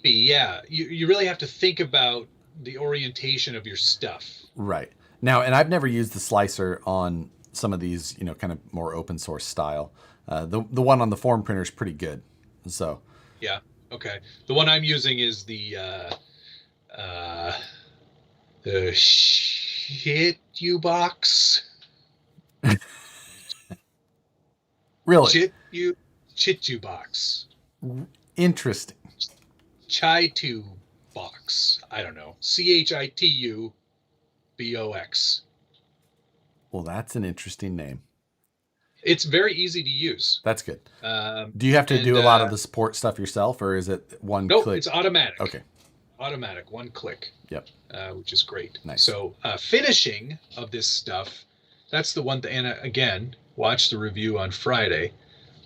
yeah, you really have to think about the orientation of your stuff. Right. Now, and I've never used the slicer on some of these, kind of more open source style. The one on the form printer is pretty good. So. Yeah. Okay. The one I'm using is the shit you box. Really? Chitu box. Interesting. Chitu box. I don't know. CHITU BOX. Well, that's an interesting name. It's very easy to use. That's good. Do you have to do a lot of the support stuff yourself, or is it one click? No, it's automatic. Okay. Automatic, one click. Yep. Which is great. Nice. So finishing of this stuff, that's the one thing. And again, watch the review on Friday.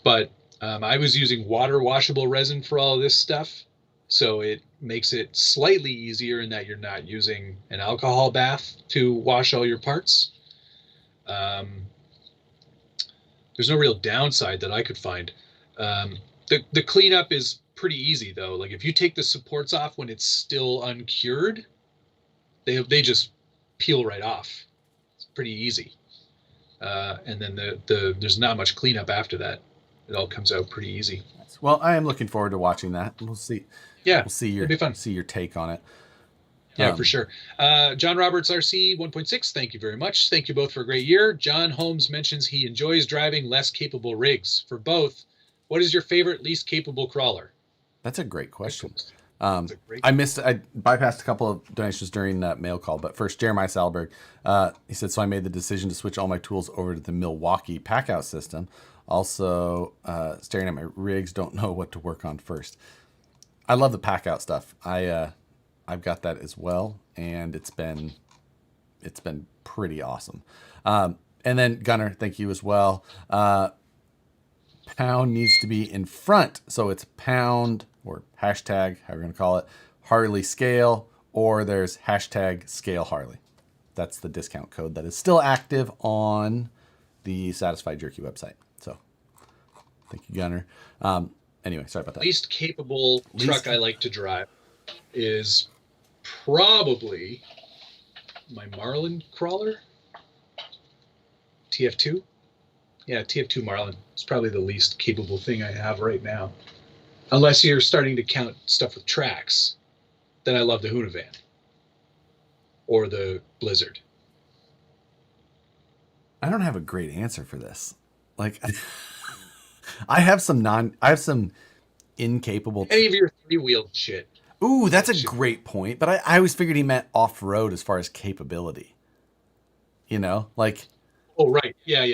But I was using water washable resin for all of this stuff. So it makes it slightly easier in that you're not using an alcohol bath to wash all your parts. There's no real downside that I could find. The cleanup is pretty easy though. Like if you take the supports off when it's still uncured, they just peel right off. It's pretty easy. And then there's not much cleanup after that. It all comes out pretty easy. Well, I am looking forward to watching that. We'll see. Yeah, we'll see your take on it. Yeah, for sure. John Roberts RC 1.6, thank you very much. Thank you both for a great year. John Holmes mentions he enjoys driving less capable rigs. For both, what is your favorite least capable crawler? That's a great question. I bypassed a couple of donations during that mail call, but first, Jeremiah Salberg, he said, so I made the decision to switch all my tools over to the Milwaukee pack-out system. Also, staring at my rigs, don't know what to work on first. I love the pack-out stuff. I've got that as well, and it's been pretty awesome. And then Gunner, thank you as well. Pound needs to be in front, so it's pound or hashtag, however you're going to call it, Harley Scale, or there's hashtag Scale Harley. That's the discount code that is still active on the Satisfied Jerky website. So thank you, Gunner. Anyway, sorry about that. Least capable truck I like to drive is probably my Marlin Crawler. TF2? Yeah, TF2 Marlin. It's probably the least capable thing I have right now. Unless you're starting to count stuff with tracks, then I love the Hunavan or the Blizzard. I don't have a great answer for this. Like, I have some incapable. Any of your three-wheeled shit. Ooh, that's a great point. But I always figured he meant off-road as far as capability. You know, like. Oh, right. Yeah.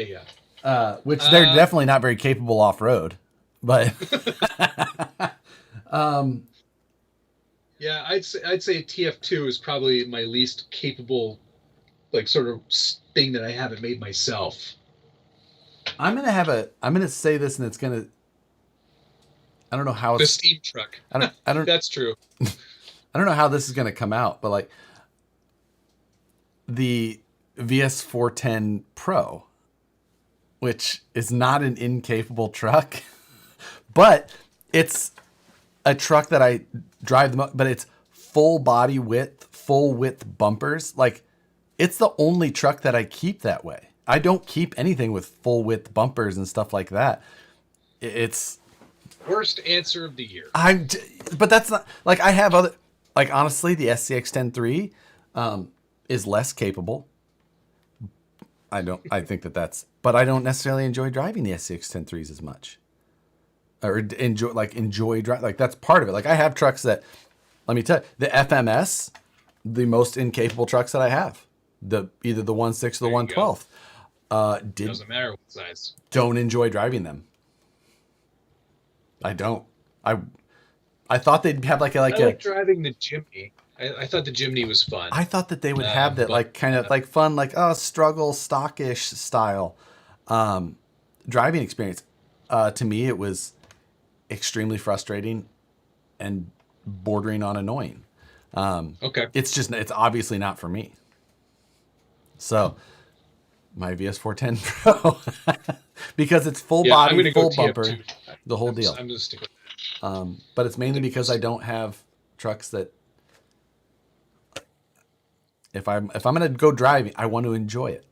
Which they're definitely not very capable off-road, but. Yeah, I'd say TF2 is probably my least capable, like, sort of thing that I haven't made myself. I'm gonna say this, and it's gonna. I don't know how the steam truck. I don't. That's true. I don't know how this is gonna come out, but like the VS410 Pro, which is not an incapable truck, but it's a truck that I drive the most, but it's full body width, full width bumpers. Like, it's the only truck that I keep that way. I don't keep anything with full width bumpers and stuff like that. It's worst answer of the year. But that's not like I have other, like, honestly, the SCX-10 III is less capable. I think that's, but I don't necessarily enjoy driving the SCX-10 IIIs as much. Or enjoy drive, like, that's part of it. Like, I have trucks that, let me tell you, the FMS, the most incapable trucks that I have, either the 1.6 or the 1.12. Doesn't matter what size. Don't enjoy driving them. I don't. I thought they'd have I like driving the Jimny. I thought the Jimny was fun. I thought that they would have that, like, kind of like fun, like, struggle stockish style driving experience. To me, it was extremely frustrating and bordering on annoying. Okay. It's obviously not for me. So my VS410 Pro, because it's full body, full bumper, the whole deal. I'm gonna stick with that. But it's mainly because I don't have trucks that, if I'm gonna go driving, I want to enjoy it.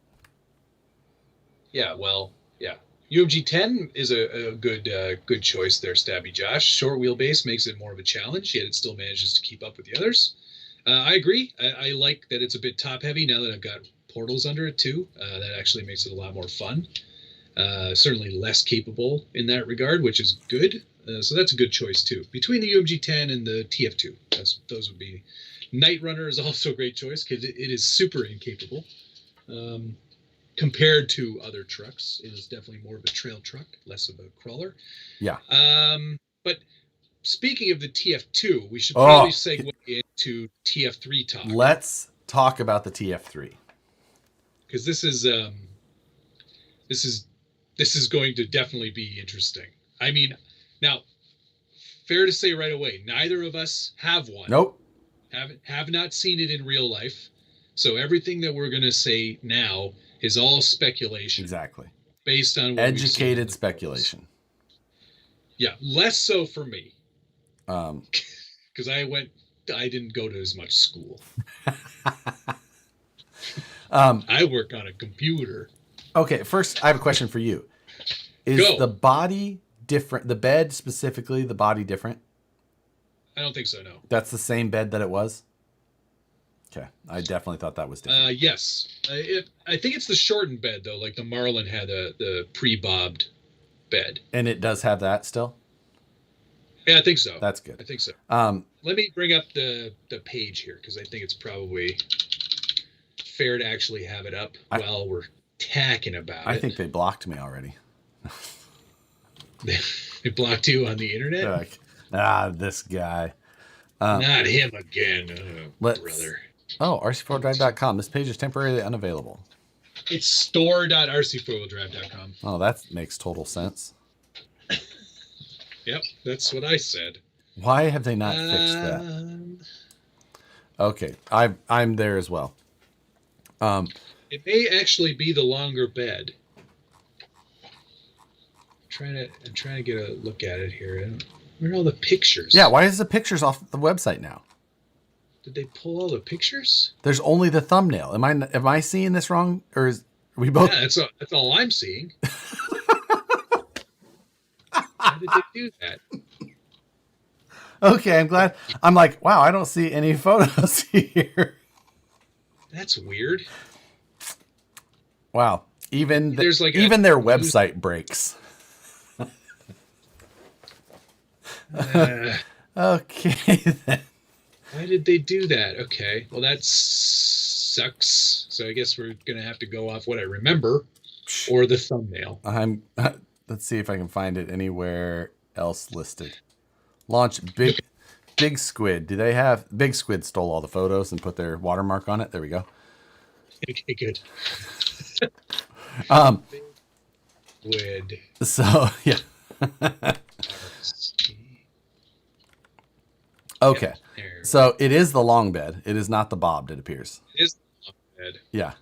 Yeah, well, yeah. UMG 10 is a good choice there, Stabby Josh. Short wheelbase makes it more of a challenge, yet it still manages to keep up with the others. I agree. I like that it's a bit top heavy now that I've got portals under it too. That actually makes it a lot more fun. Certainly less capable in that regard, which is good. So that's a good choice too. Between the UMG 10 and the TF2, those would be. Night Runner is also a great choice because it is super incapable. Compared to other trucks, it is definitely more of a trail truck, less of a crawler. Yeah. But speaking of the TF2, we should probably segue into TF3 talk. Let's talk about the TF3 because this is going to definitely be interesting. I mean, now, fair to say right away, neither of us have one. Nope. Have not seen it in real life. So everything that we're going to say now is all speculation. Exactly. Based on what educated speculation. Yeah, less so for me. Because I didn't go to as much school. I work on a computer. Okay, first I have a question for you. Is the body different? The bed specifically, the body different? I don't think so, no. That's the same bed that it was? Okay, I definitely thought that was different. Yes. I think it's the shortened bed, though. Like the Marlin had the pre-bobbed bed. And it does have that still? Yeah, I think so. That's good. I think so. Let me bring up the page here, because I think it's probably fair to actually have it up while we're talking about it. I think they blocked me already. They blocked you on the internet? This guy. Not him again, brother. Oh, rc4drive.com. This page is temporarily unavailable. It's store.rc4drive.com. Oh, that makes total sense. Yep, that's what I said. Why have they not fixed that? Okay, I'm there as well. It may actually be the longer bed. I'm trying to get a look at it here. Where are all the pictures? Yeah, why is the pictures off the website now? Did they pull all the pictures? There's only the thumbnail. Am I seeing this wrong, or is we both? Yeah, that's all I'm seeing. How did they do that? Okay, I'm glad. I'm like, wow, I don't see any photos here. That's weird. Wow, even There's like even their website breaks. Okay then. Why did they do that? Okay, well that sucks. So I guess we're gonna have to go off what I remember or the thumbnail. Let's see if I can find it anywhere else listed. Launch Big Squid. Do they have Big Squid stole all the photos and put their watermark on it? There we go. Okay, good. Squid. So yeah. Okay. So it is the long bed. It is not the bobbed, it appears. It is the long bed. Yeah.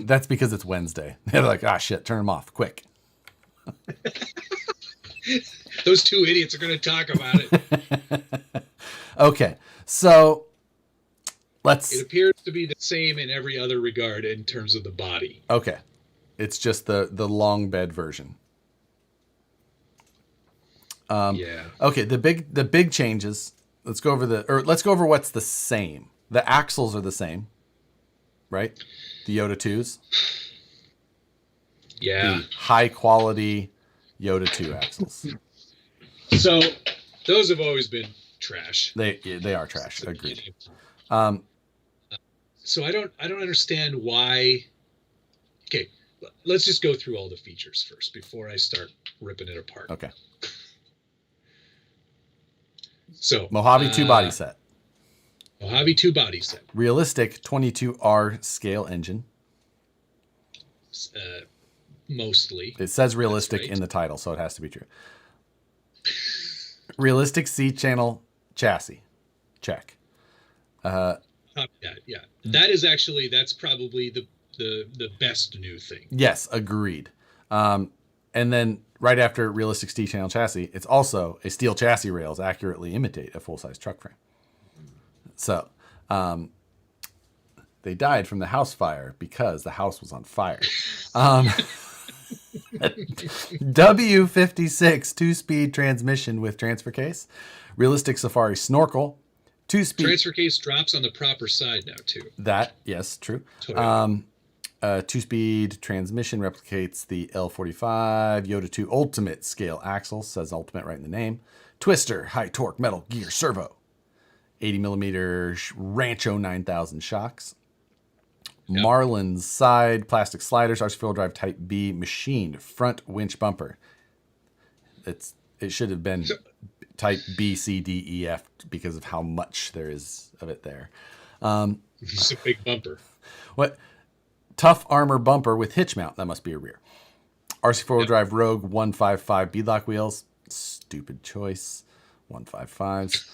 That's because it's Wednesday. They're like, ah, shit, turn them off quick. Those two idiots are going to talk about it. Okay. So It appears to be the same in every other regard in terms of the body. Okay. It's just the long bed version. Yeah. Okay, the big changes. Let's go over what's the same. The axles are the same, right? The Yoda 2s. Yeah. The high quality Yoda 2 axles. So those have always been trash. They are trash. Agreed. So I don't understand why. Okay, let's just go through all the features first before I start ripping it apart. Okay. So Mojave 2 body set. Mojave 2 body set. Realistic 22R scale engine. Mostly. It says realistic in the title, so it has to be true. Realistic C-channel chassis. Check. Yeah. That's probably the best new thing. Yes, agreed. And then right after realistic C-channel chassis, it's also a steel chassis rails accurately imitate a full-size truck frame. So they died from the house fire because the house was on fire. W56 2-speed transmission with transfer case. Realistic Safari snorkel. 2-speed. Transfer case drops on the proper side now, too. That, yes, true. 2-speed transmission replicates the L45 Yoda 2 Ultimate scale axle, says Ultimate right in the name. Twister, high torque metal gear servo. 80 millimeter Rancho 9000 shocks. Yep. Marlin's side plastic sliders, RC4 drive Type B machined front winch bumper. It should have been Type B, C, D, E, F because of how much there is of it there. It's a big bumper. What? Tough armor bumper with hitch mount. That must be a rear. RC4 drive Rogue 155 beadlock wheels. Stupid choice. 155s.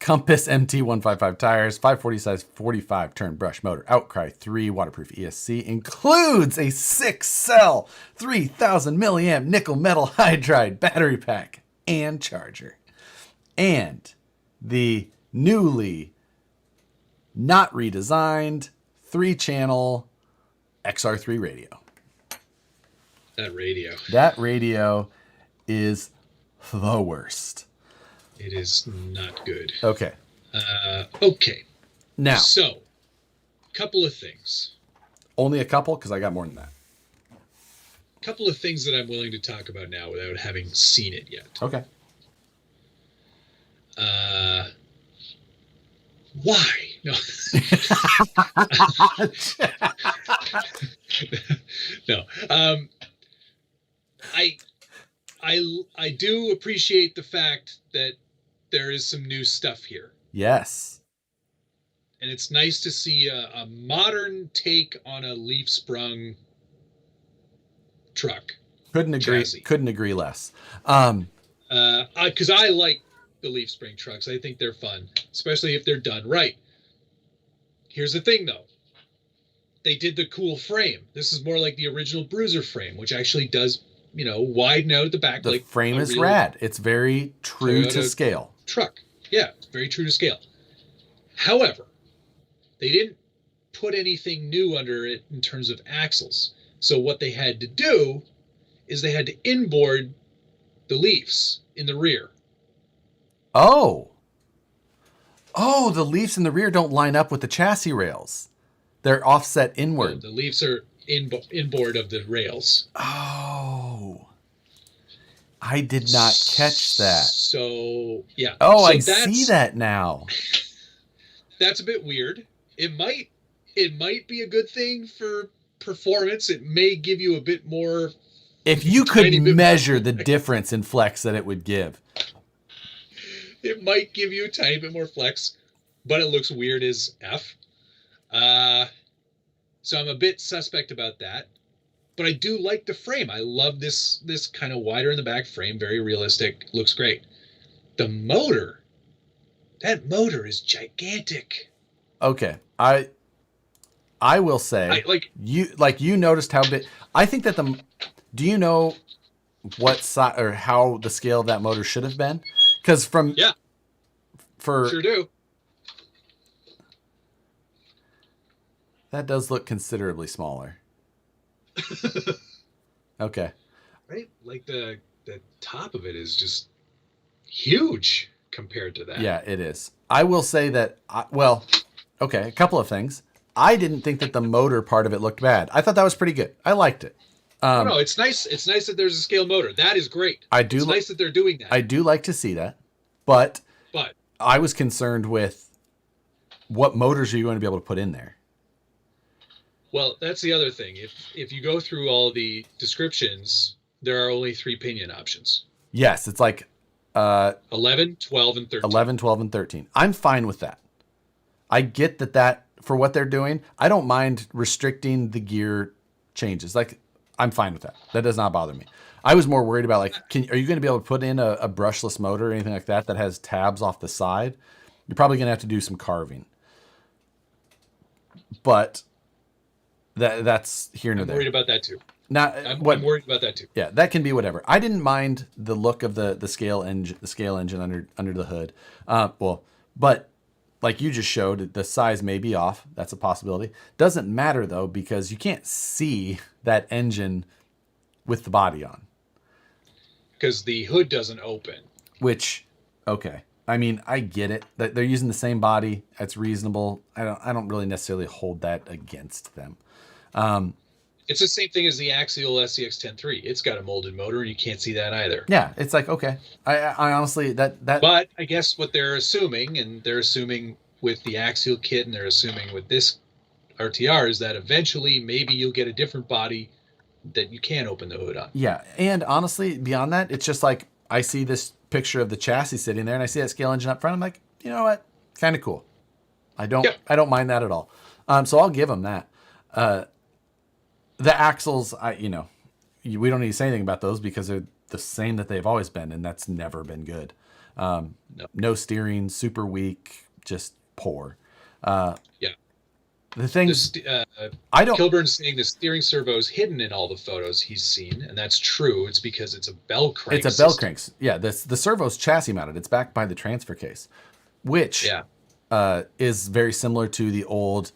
Compass MT 155 tires. 540 size 45 turn brush motor. Outcry 3 waterproof ESC. Includes a 6-cell 3000 milliamp nickel metal hydride battery pack and charger. And the newly not redesigned 3-channel XR3 radio. That radio is the worst. It is not good. Okay. Okay. Now. So, couple of things. Only a couple? Because I got more than that. Couple of things that I'm willing to talk about now without having seen it yet. Okay. Why? No. No. I do appreciate the fact that there is some new stuff here. Yes. And it's nice to see a modern take on a leaf sprung truck. Couldn't agree less. Because I like the leaf spring trucks. I think they're fun, especially if they're done right. Here's the thing, though. They did the cool frame. This is more like the original Bruiser frame, which actually does, widen out at the back. The like frame is rad. It's very true to scale. Truck. Yeah, very true to scale. However, they didn't put anything new under it in terms of axles. So what they had to do is they had to inboard the leaves in the rear. Oh, the leaves in the rear don't line up with the chassis rails. They're offset inward. The leaves are inboard of the rails. Oh, I did not catch that. So, yeah. Oh, so I see that now. That's a bit weird. It might be a good thing for performance. It may give you a bit more. If you could measure the difference in flex that it would give. It might give you a tiny bit more flex, but it looks weird as F. So I'm a bit suspect about that. But I do like the frame. I love this kind of wider in the back frame, very realistic, looks great. The motor, that motor is gigantic. Okay, I will say, you noticed how big. I think that do you know what size or how the scale of that motor should have been? Because sure do. That does look considerably smaller. Okay. Right? Like the top of it is just huge compared to that. Yeah, it is. I will say that, okay, a couple of things. I didn't think that the motor part of it looked bad. I thought that was pretty good. I liked it. No, it's nice. It's nice that there's a scale motor. That is great. It's nice that they're doing that. I do like to see that. But I was concerned with what motors are you going to be able to put in there? Well, that's the other thing. If you go through all the descriptions, there are only 3 pinion options. Yes, it's like 11, 12, and 13. 11, 12, and 13. I'm fine with that. I get that for what they're doing. I don't mind restricting the gear changes. Like, I'm fine with that. That does not bother me. I was more worried about, like, are you going to be able to put in a brushless motor or anything like that has tabs off the side? You're probably going to have to do some carving. But that's here nor there. I'm worried about that too. I'm worried about that too. Yeah, that can be whatever. I didn't mind the look of the scale engine under the hood. But like you just showed, the size may be off. That's a possibility. Doesn't matter though, because you can't see that engine with the body on. Because the hood doesn't open. Which, okay. I mean, I get it. They're using the same body. That's reasonable. I don't really necessarily hold that against them. It's the same thing as the Axial SCX 10.3. It's got a molded motor, and you can't see that either. Yeah, it's like, okay. I honestly that. But I guess what they're assuming, and they're assuming with the Axial kit, and they're assuming with this RTR, is that eventually maybe you'll get a different body that you can open the hood on. Yeah, and honestly, beyond that, it's just like I see this picture of the chassis sitting there, and I see that scale engine up front. I'm like, you know what? Kind of cool. I don't mind that at all. So I'll give them that. The axles, we don't need to say anything about those because they're the same that they've always been, and that's never been good. No steering, super weak, just poor. The things Kilburn's saying the steering servo is hidden in all the photos he's seen, and that's true. It's because it's a bell crank. It's a bell crank. Yeah, the servo's chassis mounted. It's backed by the transfer case, which is very similar to the old.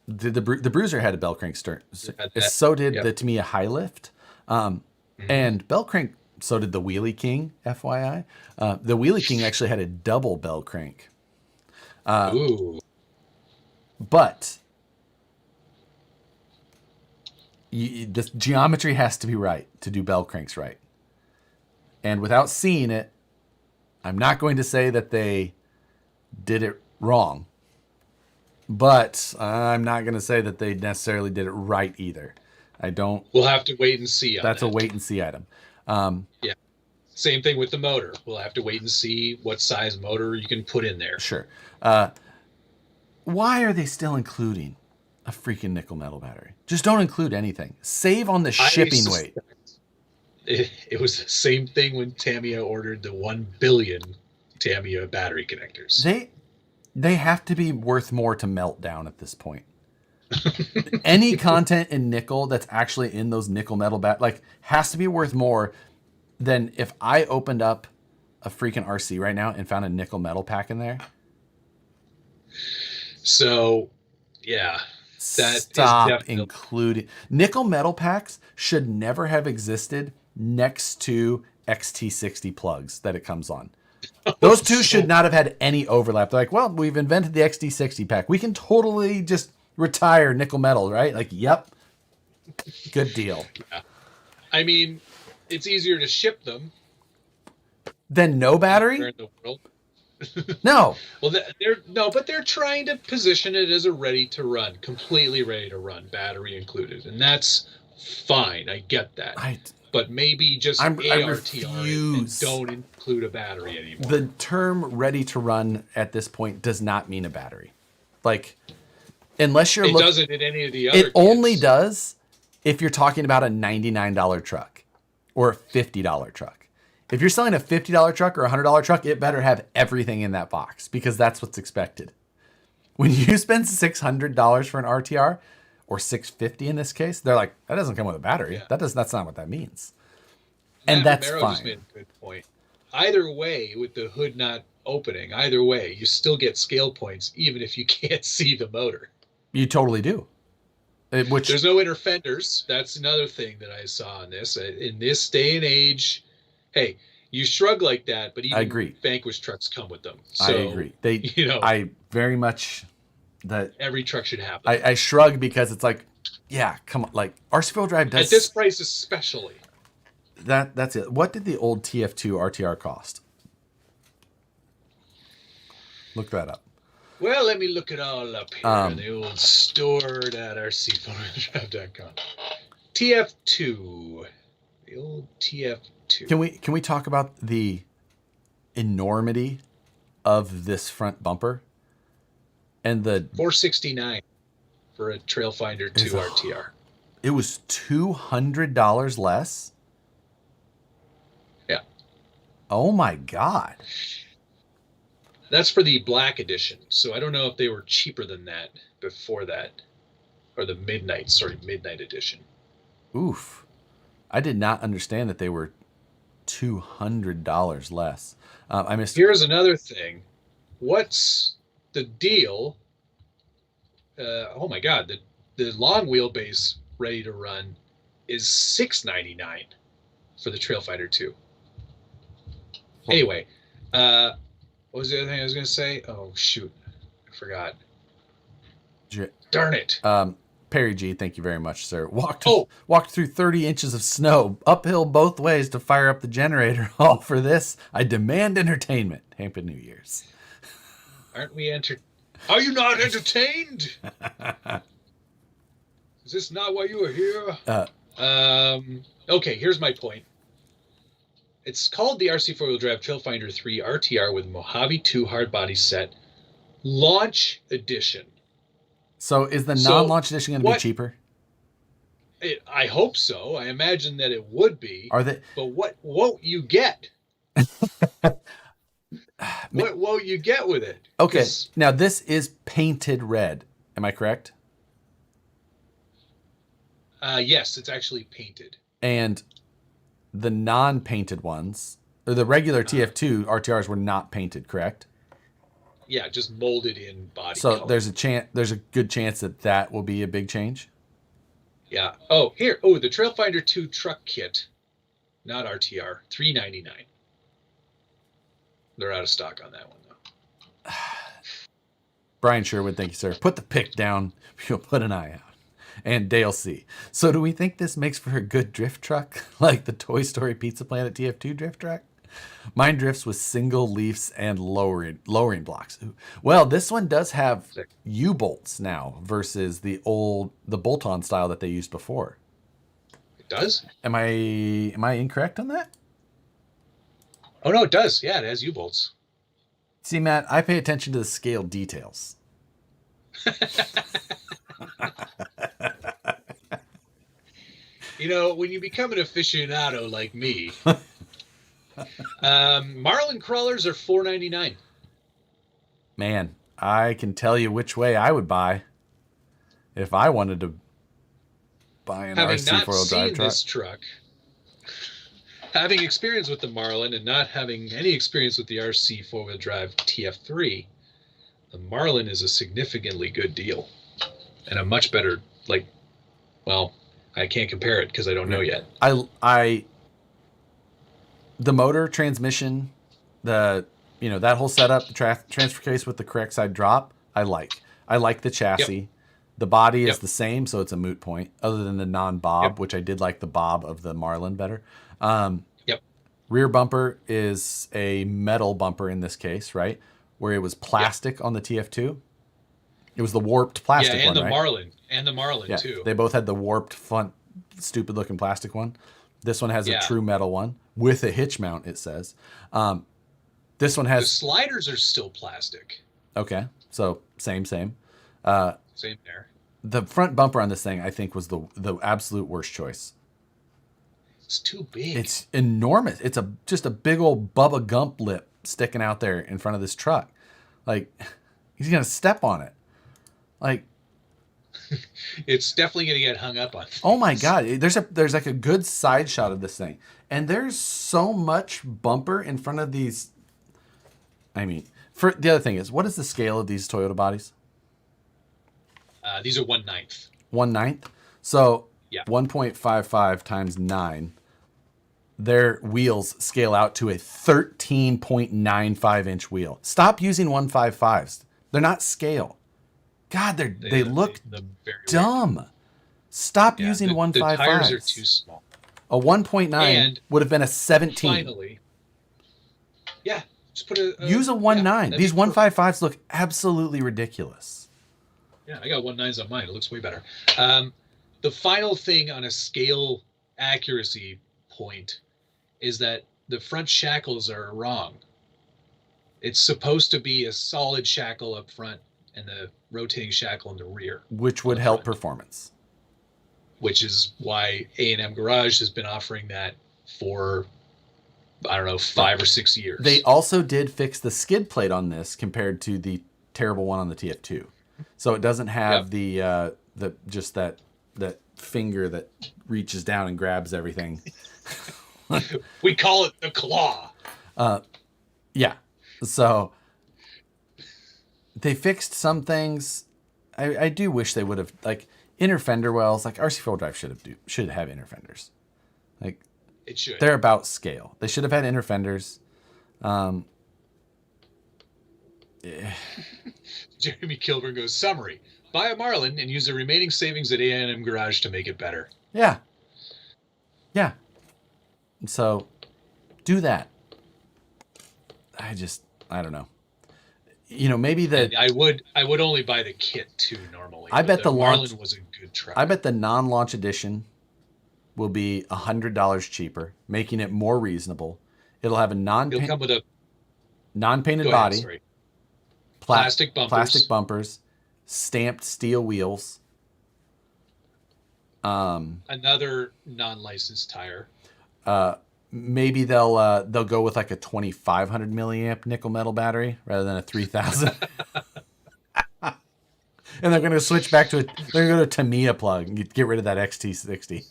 The Bruiser had a bell crank stern. So did the Tamiya High Lift, and bell crank. So did the Wheelie King. FYI, the Wheelie King actually had a double bell crank. Ooh. But the geometry has to be right to do bell cranks right. And without seeing it, I'm not going to say that they did it wrong. But I'm not going to say that they necessarily did it right either. I don't. We'll have to wait and see. That's a wait and see item. Yeah. Same thing with the motor. We'll have to wait and see what size motor you can put in there. Sure. Why are they still including a freaking nickel metal battery? Just don't include anything. Save on the shipping weight. It was the same thing when Tamiya ordered the 1 billion Tamiya battery connectors. They have to be worth more to melt down at this point. Any content in nickel that's actually in those nickel metal has to be worth more than if I opened up a freaking RC right now and found a nickel metal pack in there. So, yeah, that Stop is definitely including nickel metal packs should never have existed next to XT60 plugs that it comes on. Those two should not have had any overlap. They're like, well, we've invented the XT60 pack. We can totally just retire nickel metal, right? Like, yep. Good deal. Yeah. I mean, it's easier to ship them Then no battery? in the world. No. Well, but they're trying to position it as a ready to run, completely ready to run, battery included, and that's fine. I get that. But maybe just ARTR and don't include a battery anymore. The term ready to run at this point does not mean a battery. Like, unless you're it doesn't in any of the other It only does if you're talking about a $99 truck or a $50 truck. If you're selling a $50 truck or a $100 truck, it better have everything in that box because that's what's expected. When you spend $600 for an RTR, or $650 in this case, they're like, that doesn't come with a battery. Yeah. That's not what that means. And that's fine. Just made a good point. Either way, with the hood not opening, either way, you still get scale points even if you can't see the motor. You totally do. There's no inner fenders. That's another thing that I saw in this. In this day and age, hey, you shrug like that, but even I agree. Vanquish trucks come with them. So, I agree. I very much that every truck should have them. I shrug because it's like, yeah, come on, like RC4 Drive does at this price especially. That's it. What did the old TF2 RTR cost? Look that up. Well, let me look it all up here in the old store.rc4drive.com. TF2. The old TF2. Can we talk about the enormity of this front bumper? And the $469 for a Trailfinder 2 RTR. It was $200 less. Yeah. Oh my God. That's for the black edition. So I don't know if they were cheaper than that before that, or the midnight edition. Oof. I did not understand that they were $200 less. I missed. Here's another thing. What's the deal? Oh my God, the long wheelbase ready to run is $699 for the Trailfinder 2. Anyway, what was the other thing I was going to say? Oh shoot, I forgot. Darn it. Perry G, thank you very much, sir. Walked through 30 inches of snow, uphill both ways to fire up the generator. All for this, I demand entertainment. Happy New Year's. Aren't we Are you not entertained? Is this not why you are here? Okay, here's my point. It's called the RC 4-wheel drive Trailfinder 3 RTR with Mojave 2 hard body set launch edition. So is the non-launch edition going to be cheaper? I hope so. I imagine that it would be. But what won't you get? What won't you get with it? Okay, now this is painted red. Am I correct? Yes, it's actually painted. And the non-painted ones, or the regular TF2 RTRs were not painted, correct? Yeah, just molded in body color. So there's a good chance that will be a big change. Yeah. Oh, here. Oh, the Trailfinder 2 truck kit, not RTR, $399. They're out of stock on that one though. Brian Sherwood, thank you, sir. Put the pick down. You'll put an eye out. And Dale C. So do we think this makes for a good drift truck, like the Toy Story Pizza Planet TF2 drift truck? Mine drifts with single leafs and lowering blocks. Well, this one does have U-bolts now versus the bolt-on style that they used before. It does? Am I incorrect on that? Oh no, it does. Yeah, it has U-bolts. See, Matt, I pay attention to the scale details. You know, when you become an aficionado like me, Marlin Crawlers are $4.99. Man, I can tell you which way I would buy if I wanted to buy an Having RC not four-wheel drive seen truck. this truck, having experience with the Marlin and not having any experience with the RC four-wheel drive TF3, the Marlin is a significantly good deal and a much better, like, well, I can't compare it because I don't know yet. The motor, transmission, that whole setup, the transfer case with the correct side drop, I like the chassis. Yep. The body is Yep. the same, so it's a moot point, other than the non-bob, Yep. which I did like the bob of the Marlin better. Yep. Rear bumper is a metal bumper in this case, right? Where it was plastic on the TF2. It was the warped plastic and one, the right? Marlin and the Marlin too. They both had the warped front, stupid looking plastic one. This one has Yeah. a true metal one with a hitch mount, it says. This one The has, sliders are still plastic. okay, so same. Same there. The front bumper on this thing, I think, was the absolute worst choice. It's too big. It's enormous. It's just a big old Bubba Gump lip sticking out there in front of this truck. Like, he's gonna step on it. Like, It's definitely going to get hung up on. oh my god, there's like a good side shot of this thing, and there's so much bumper in front of these. I mean, for the other thing is, what is the scale of these Toyota bodies? These are 1/9. 1/9. So Yeah. 1.55 times 9. Their wheels scale out to a 13.95 inch wheel. Stop using 155s. They're not scale. God, they look very dumb. Stop Yeah, using the 155s. tires are too small. A 1.9 And would have been a 17. Finally, yeah, just put a Use a 1.9. yeah, These that'd be 155s look absolutely ridiculous. Yeah, I got 1.9s on mine. It looks way better. The final thing on a scale accuracy point is that the front shackles are wrong. It's supposed to be a solid shackle up front and the rotating shackle in the rear, Which would help performance. which is why A&M Garage has been offering that for, I don't know, 5 or 6 years. They also did fix the skid plate on this compared to the terrible one on the TF2. So it doesn't have the just that finger that reaches down and grabs everything. We call it the claw. Yeah. So they fixed some things. I do wish they would have, like, inner fender wells. Like, RC4 Drive should have inner fenders. Like, It should. they're about scale. They should have had inner fenders. Jeremy Kilburn goes, summary. Buy a Marlin and use the remaining savings at A&M Garage to make it better. Yeah. Yeah. So do that. I don't know. Maybe And I would only buy the kit too normally. I bet the Marlin was a good truck. I bet the non-launch edition will be $100 cheaper, making it more reasonable. It'll have a It'll come with a non-painted go ahead, body, sorry. Plastic bumpers, stamped steel wheels. Another non-licensed tire. Maybe they'll go with like a 2,500 milliamp nickel metal battery rather than a 3,000. And they're going to switch back to they're going to go to a Tamiya plug and get rid of that XT60.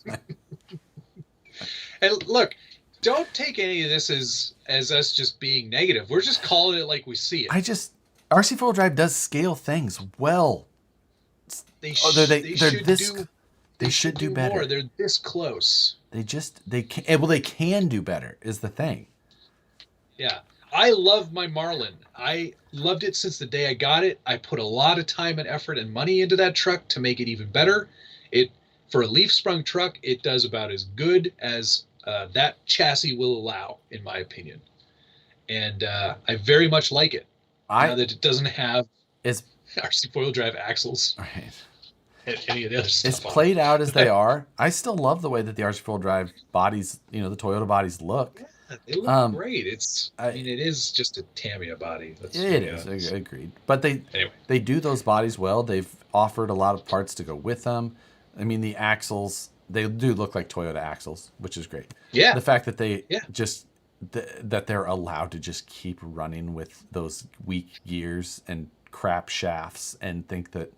And look, don't take any of this as us just being negative. We're just calling it like we see it. RC4 Drive does scale things well. They should do better. More. They're this close. They can do better is the thing. Yeah. I love my Marlin. I loved it since the day I got it. I put a lot of time and effort and money into that truck to make it even better. For a leaf sprung truck, it does about as good as that chassis will allow, in my opinion. And I very much like it. Now that it doesn't have RC four-wheel drive axles. Right. And any of the other stuff. As played out as they are, I still love the way that the RC4 Drive bodies, the Toyota bodies look. Yeah, they look great. It is just a Tamiya body. It is, agreed. But they do those bodies well. They've offered a lot of parts to go with them. I mean, the axles, they do look like Toyota axles, which is great. Yeah. The fact that they just that they're allowed to just keep running with those weak gears and crap shafts and think that,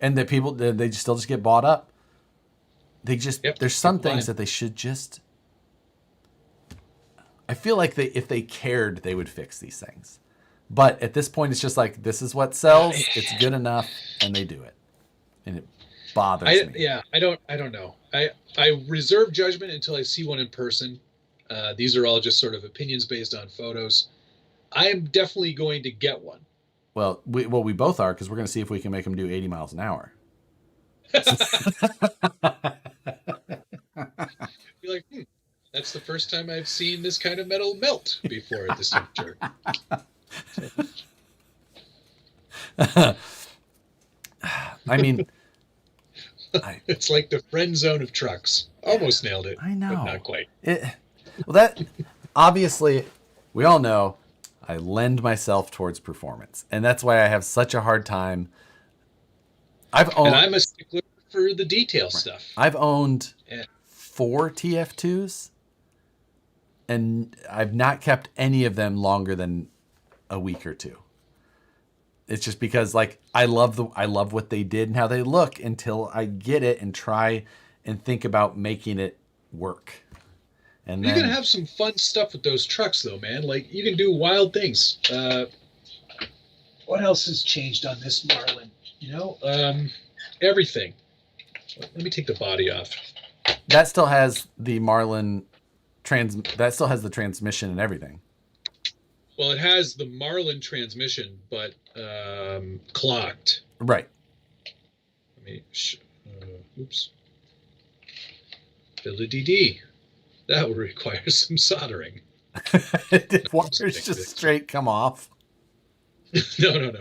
and that people, they just still just get bought up. They just, there's some things that they should just, I feel like if they cared, they would fix these things. But at this point, it's just like, this is what sells. It's good enough. And they do it. And it bothers me. Yeah, I don't know. I reserve judgment until I see one in person. These are all just sort of opinions based on photos. I am definitely going to get one. Well, we both are, because we're going to see if we can make them do 80 miles an hour. Be like, that's the first time I've seen this kind of metal melt before at this temperature. I mean, it's like the friend zone of trucks. Almost nailed it. I know. But not quite. Well, that obviously, we all know I lend myself towards performance, and that's why I have such a hard time. And I'm a stickler for the detail stuff. I've owned 4 TF2s, and I've not kept any of them longer than a week or two. It's just because, like, I love what they did and how they look until I get it and try and think about making it work. And you're gonna have some fun stuff with those trucks, though, man. Like, you can do wild things. What else has changed on this Marlin? You know, everything. Let me take the body off. That still has the Marlin that still has the transmission and everything. Well, it has the Marlin transmission, but clocked. Right. Let me. Oops. Ability. That would require some soldering. Did wires just straight come off? No.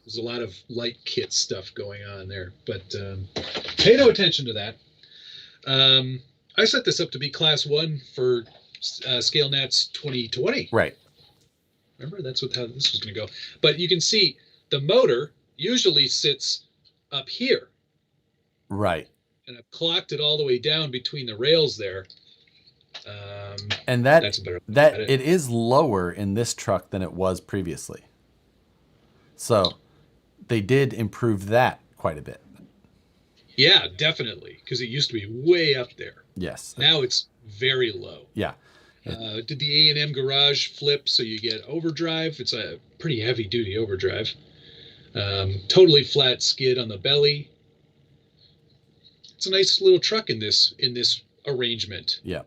There's a lot of light kit stuff going on there, but pay no attention to that. I set this up to be class 1 for Scale Nats 2020. Right. Remember, that's how this was going to go. But you can see the motor usually sits up here. Right. And I've clocked it all the way down between the rails there. And it is lower in this truck than it was previously. So they did improve that quite a bit. Yeah, definitely. Because it used to be way up there. Yes. Now it's very low. Yeah. Did the A&M garage flip so you get overdrive? It's a pretty heavy duty overdrive. Totally flat skid on the belly. It's a nice little truck in this arrangement. Yeah.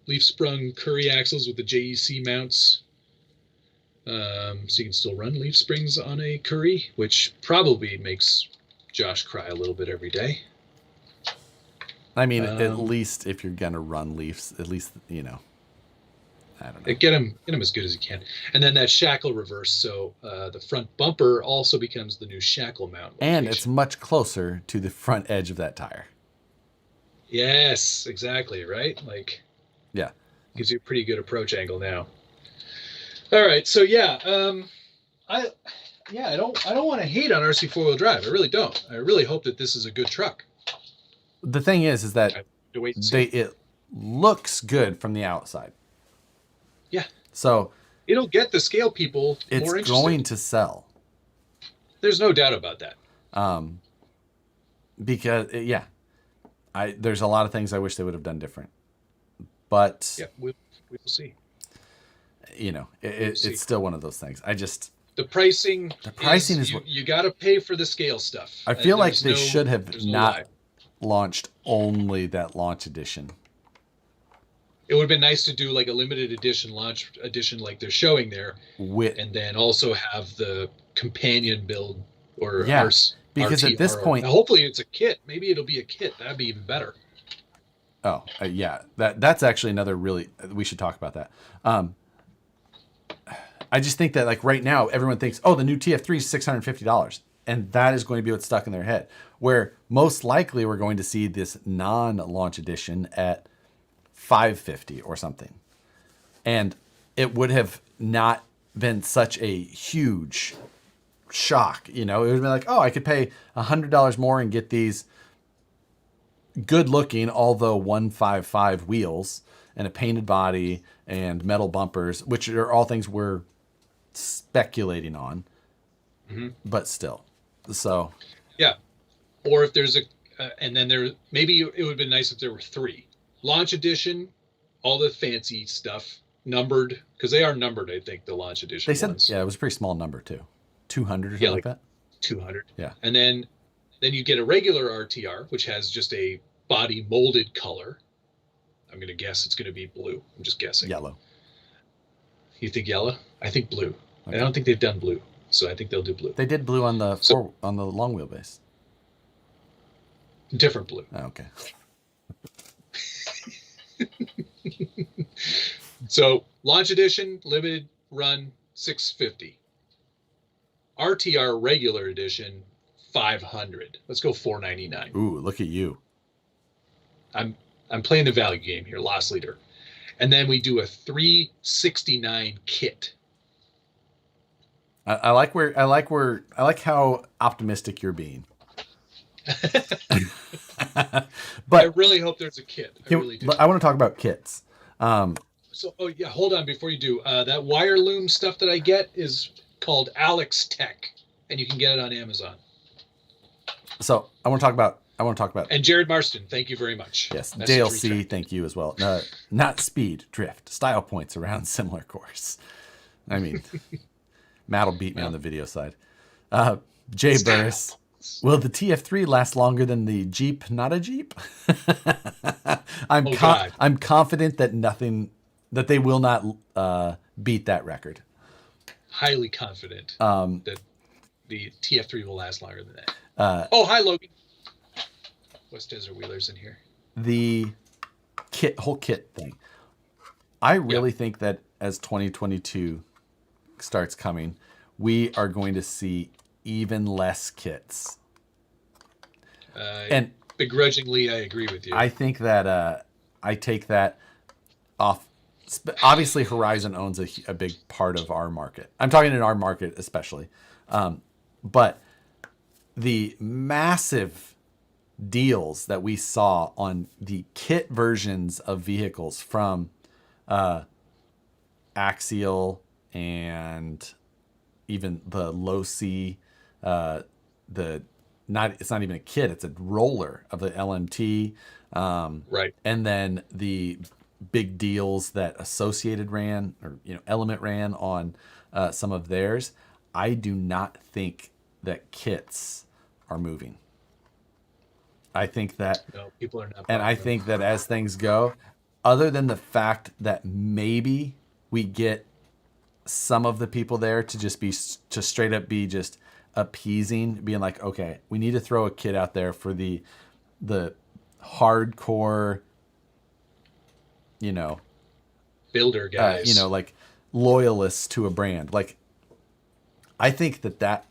Leaf sprung Curry axles with the JEC mounts. So you can still run leaf springs on a Curry, which probably makes Josh cry a little bit every day. I mean, at least if you're gonna run leafs, at least, you know, I don't know. Get them as good as you can, and then that shackle reverse. So the front bumper also becomes the new shackle mount location. And it's much closer to the front edge of that tire. Yes, exactly. Right. Like, yeah, gives you a pretty good approach angle now. All right. So yeah, I don't want to hate on RC 4-wheel drive. I really don't. I really hope that this is a good truck. The thing is that it looks good from the outside. Yeah. So it'll get the scale people more interested. It's going to sell. There's no doubt about that. Because there's a lot of things I wish they would have done different. But yeah, we will see. You know, it's still one of those things. The pricing is you got to pay for the scale stuff. I feel like they should have not launched only that launch edition. It would have been nice to do like a limited edition launch edition like they're showing there, and then also have the companion build or because at this point, hopefully it's a kit. Maybe it'll be a kit. That'd be even better. Oh yeah, that's actually another we should talk about that. I just think that like right now everyone thinks, oh, the new TF3 is $650, and that is going to be what's stuck in their head. Where most likely we're going to see this non-launch edition at $550 or something, and it would have not been such a huge shock. You know, it would have been like, oh, I could pay $100 more and get these good-looking, although 155 wheels and a painted body and metal bumpers, which are all things we're speculating on, but still. So Yeah. Or if there's and then there, maybe it would have been nice if there were 3. Launch edition, all the fancy stuff, numbered, because they are numbered, I think, the launch edition they said, ones. yeah, it was a pretty small number too. 200 or something like that. 200. Yeah. And then you get a regular RTR, which has just a body molded color. I'm going to guess it's going to be blue. I'm just guessing. Yellow. You think yellow? I think blue. Okay. I don't think they've done blue, so I think they'll do blue. They did blue on the on the long wheelbase. Different blue. Oh, okay. So launch edition, limited run, $650. RTR regular edition, $500. Let's go $499. Ooh, look at you. I'm playing the value game here, loss leader. And then we do a $369 kit. I like how optimistic you're being. But I really hope there's a kit. I really do. I want to talk about kits. So, hold on before you do. That wire loom stuff that I get is called Alex Tech, and you can get it on Amazon. So I want to talk about. And Jared Marston, thank you very much. Yes, JLC, thank you as well. Not speed, drift, style points around similar course. I mean, Matt will beat me on the video side. Jay Burris, will the TF3 last longer than the Jeep? Not a Jeep. I'm confident that they will not beat that record. Highly confident that the TF3 will last longer than that. Hi Logan. West Desert Wheelers in here. The whole kit thing. I really think that as 2022 starts coming, we are going to see even less kits. And begrudgingly, I agree with you. I think that I take that off. Obviously, Horizon owns a big part of our market. I'm talking in our market especially. But the massive deals that we saw on the kit versions of vehicles from Axial and even the low C, it's not even a kit, it's a roller of the LMT. Right. And then the big deals that Associated ran, or Element ran on some of theirs. I do not think that kits are moving. I think that people are not. And I think that as things go, other than the fact that maybe we get some of the people there to straight up be just appeasing, being like, okay, we need to throw a kit out there for the hardcore, builder guys, like loyalists to a brand. Like, I think that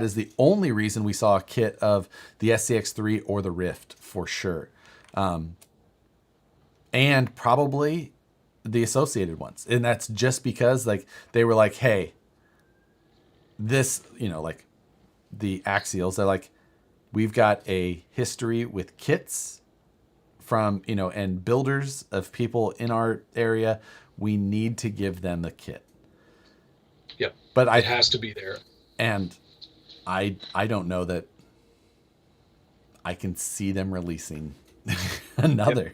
is the only reason we saw a kit of the SCX3 or the Rift for sure. And probably the Associated ones. And that's just because they were like, hey, this, like the Axials, they're like, we've got a history with kits from, and builders of people in our area. We need to give them the kit. Yep. But it has to be there. And I don't know that I can see them releasing another.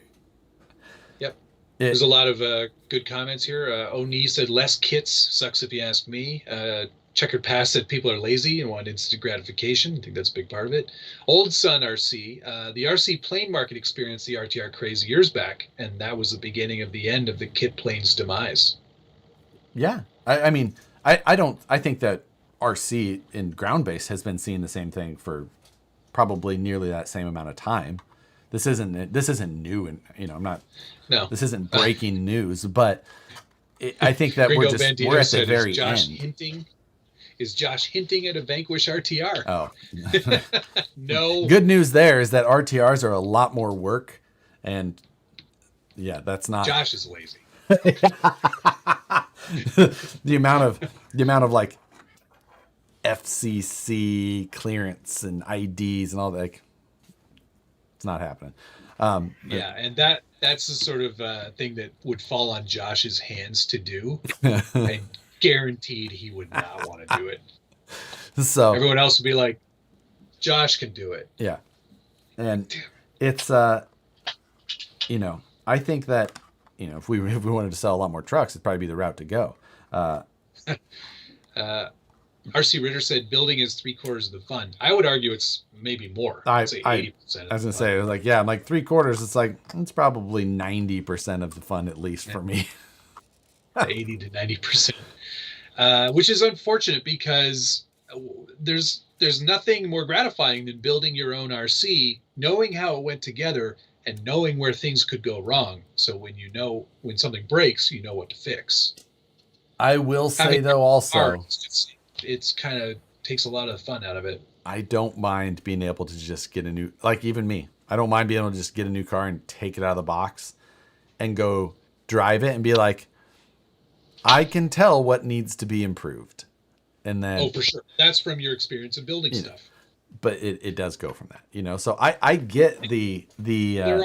Yep. There's a lot of good comments here. Oni said less kits sucks if you ask me. Checkered Past said people are lazy and want instant gratification. I think that's a big part of it. Old Sun RC, the RC plane market experienced the RTR craze years back, and that was the beginning of the end of the kit plane's demise. Yeah. I mean, I think that RC in ground base has been seeing the same thing for probably nearly that same amount of time. This isn't new, and this isn't breaking news, but I think that we're at the very end. Is Josh hinting at a Vanquish RTR? Oh, no. Good news there is that RTRs are a lot more work, and that's not. Josh is lazy. the amount of like FCC clearance and IDs and all that, it's not happening. And that that's the sort of thing that would fall on Josh's hands to do. I guaranteed he would not want to do it. So Everyone else would be like, Josh can do it. yeah, and it's you know, I think that, you know, if we wanted to sell a lot more trucks, it'd probably be the route to go. RC Ritter said building is 3/4 of the fun. I would argue it's maybe more. I Say 80%. I was gonna say, it was like, yeah, I'm like 3/4. It's like, it's probably 90% of the fun, at least for me. 80 to 90%, which is unfortunate because there's nothing more gratifying than building your own RC, knowing how it went together, and knowing where things could go wrong. So when something breaks, you know what to fix. I will say though, also, it's kind of takes a lot of the fun out of it. I don't mind being able to just get a new, like even me, I don't mind being able to just get a new car and take it out of the box and go drive it and be like, I can tell what needs to be improved. And then, for sure. That's from your experience of building stuff. But it does go from that, you know? So I get the there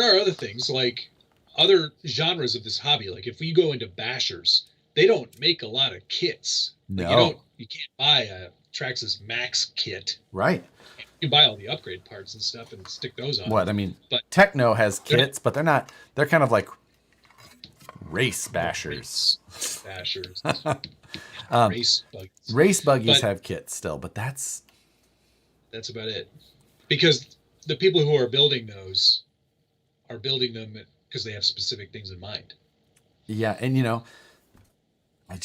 are other things, like other genres of this hobby. Like if we go into bashers, they don't make a lot of kits. Like you can't buy a Traxxas Max kit. Right. You buy all the upgrade parts and stuff and stick those on. What I mean, but Techno has kits, but they're kind of like race bashers. Race buggies. Race buggies have kits still, but that's about it. Because the people who are building those are building them because they have specific things in mind. Yeah, and you know, I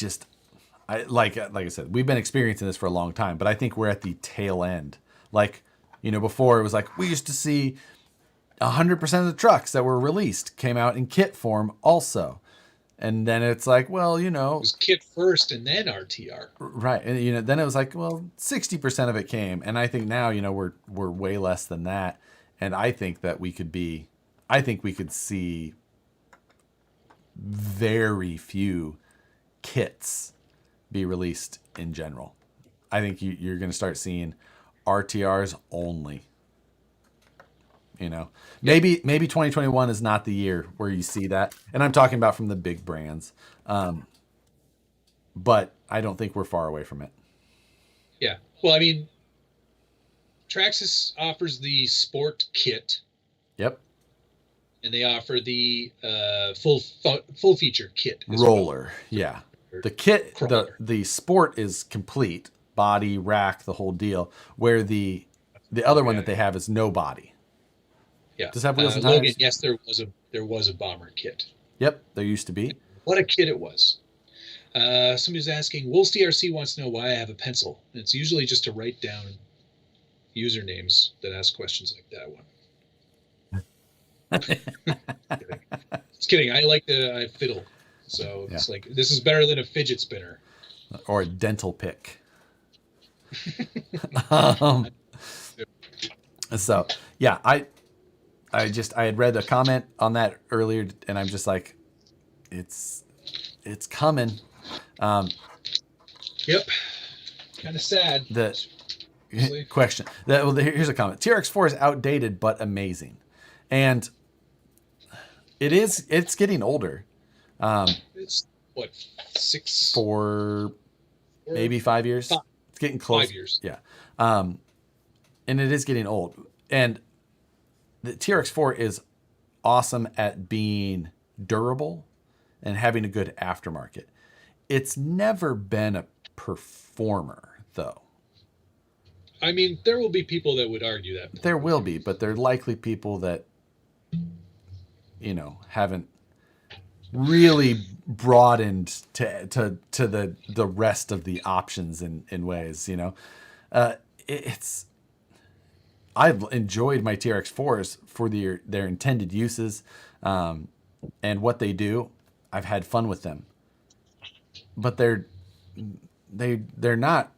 like I said, we've been experiencing this for a long time, but I think we're at the tail end. Like, you know, before it was like we used to see 100% of the trucks that were released came out in kit form also. And then it's like, well, you know, it was kit first and then RTR. Right. And you know, then it was like, well, 60% of it came. And I think now, you know, we're way less than that. And I think that we could see very few kits be released in general. I think you're going to start seeing RTRs only. You know, maybe 2021 is not the year where you see that. And I'm talking about from the big brands. But I don't think we're far away from it. Yeah. Well, I mean, Traxxas offers the sport kit. Yep. And they offer the full feature kit. Roller. Well. Yeah. The kit, the sport is complete, body, rack, the whole deal, where the other one that they have is no body. Yeah. Does it have wheels and tires? Logan, yes, there was a bomber kit. Yep, there used to be. What a kit it was. Somebody's asking, Wolf's DRC wants to know why I have a pencil. And it's usually just to write down usernames that ask questions like that one. Just kidding. I fiddle. So it's like, this is better than a fidget spinner. Or a dental pick. So, yeah, I had read a comment on that earlier, and I'm just like, it's coming. Yep. Kind of sad. The question. Here's a comment. TRX4 is outdated but amazing, and it's getting older. It's what, 4, maybe 5 years. It's getting close. 5 years. Yeah. And it is getting old. And the TRX4 is awesome at being durable and having a good aftermarket. It's never been a performer, though. I mean, there will be people that would argue that. There will be, but they're likely people that, you know, haven't really broadened to the rest of the options in ways, you know. I've enjoyed my TRX4s for their intended uses, and what they do. I've had fun with them, but they're not,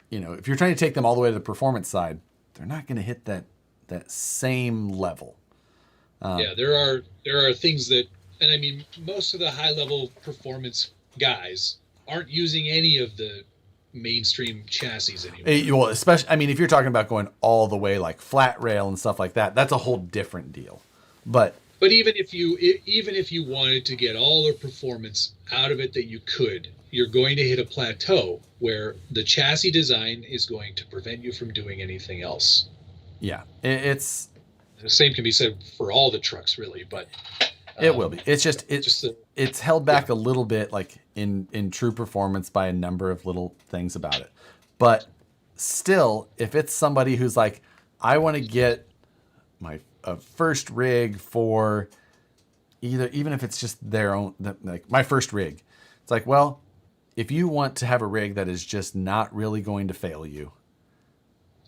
you know, if you're trying to take them all the way to the performance side, they're not going to hit that same level. Yeah, there are things that, and I mean, most of the high level performance guys aren't using any of the mainstream chassis anymore. Well, especially, I mean, if you're talking about going all the way like flat rail and stuff like that, that's a whole different deal. But even if you wanted to get all the performance out of it that you could, you're going to hit a plateau where the chassis design is going to prevent you from doing anything else. yeah, it's The same can be said for all the trucks, really, but it will be. It's just it's held back yeah. a little bit, like in true performance, by a number of little things about it. But still, if it's somebody who's like, I want to get my first rig for even if it's just their own, like my first rig, it's like, well, if you want to have a rig that is just not really going to fail you,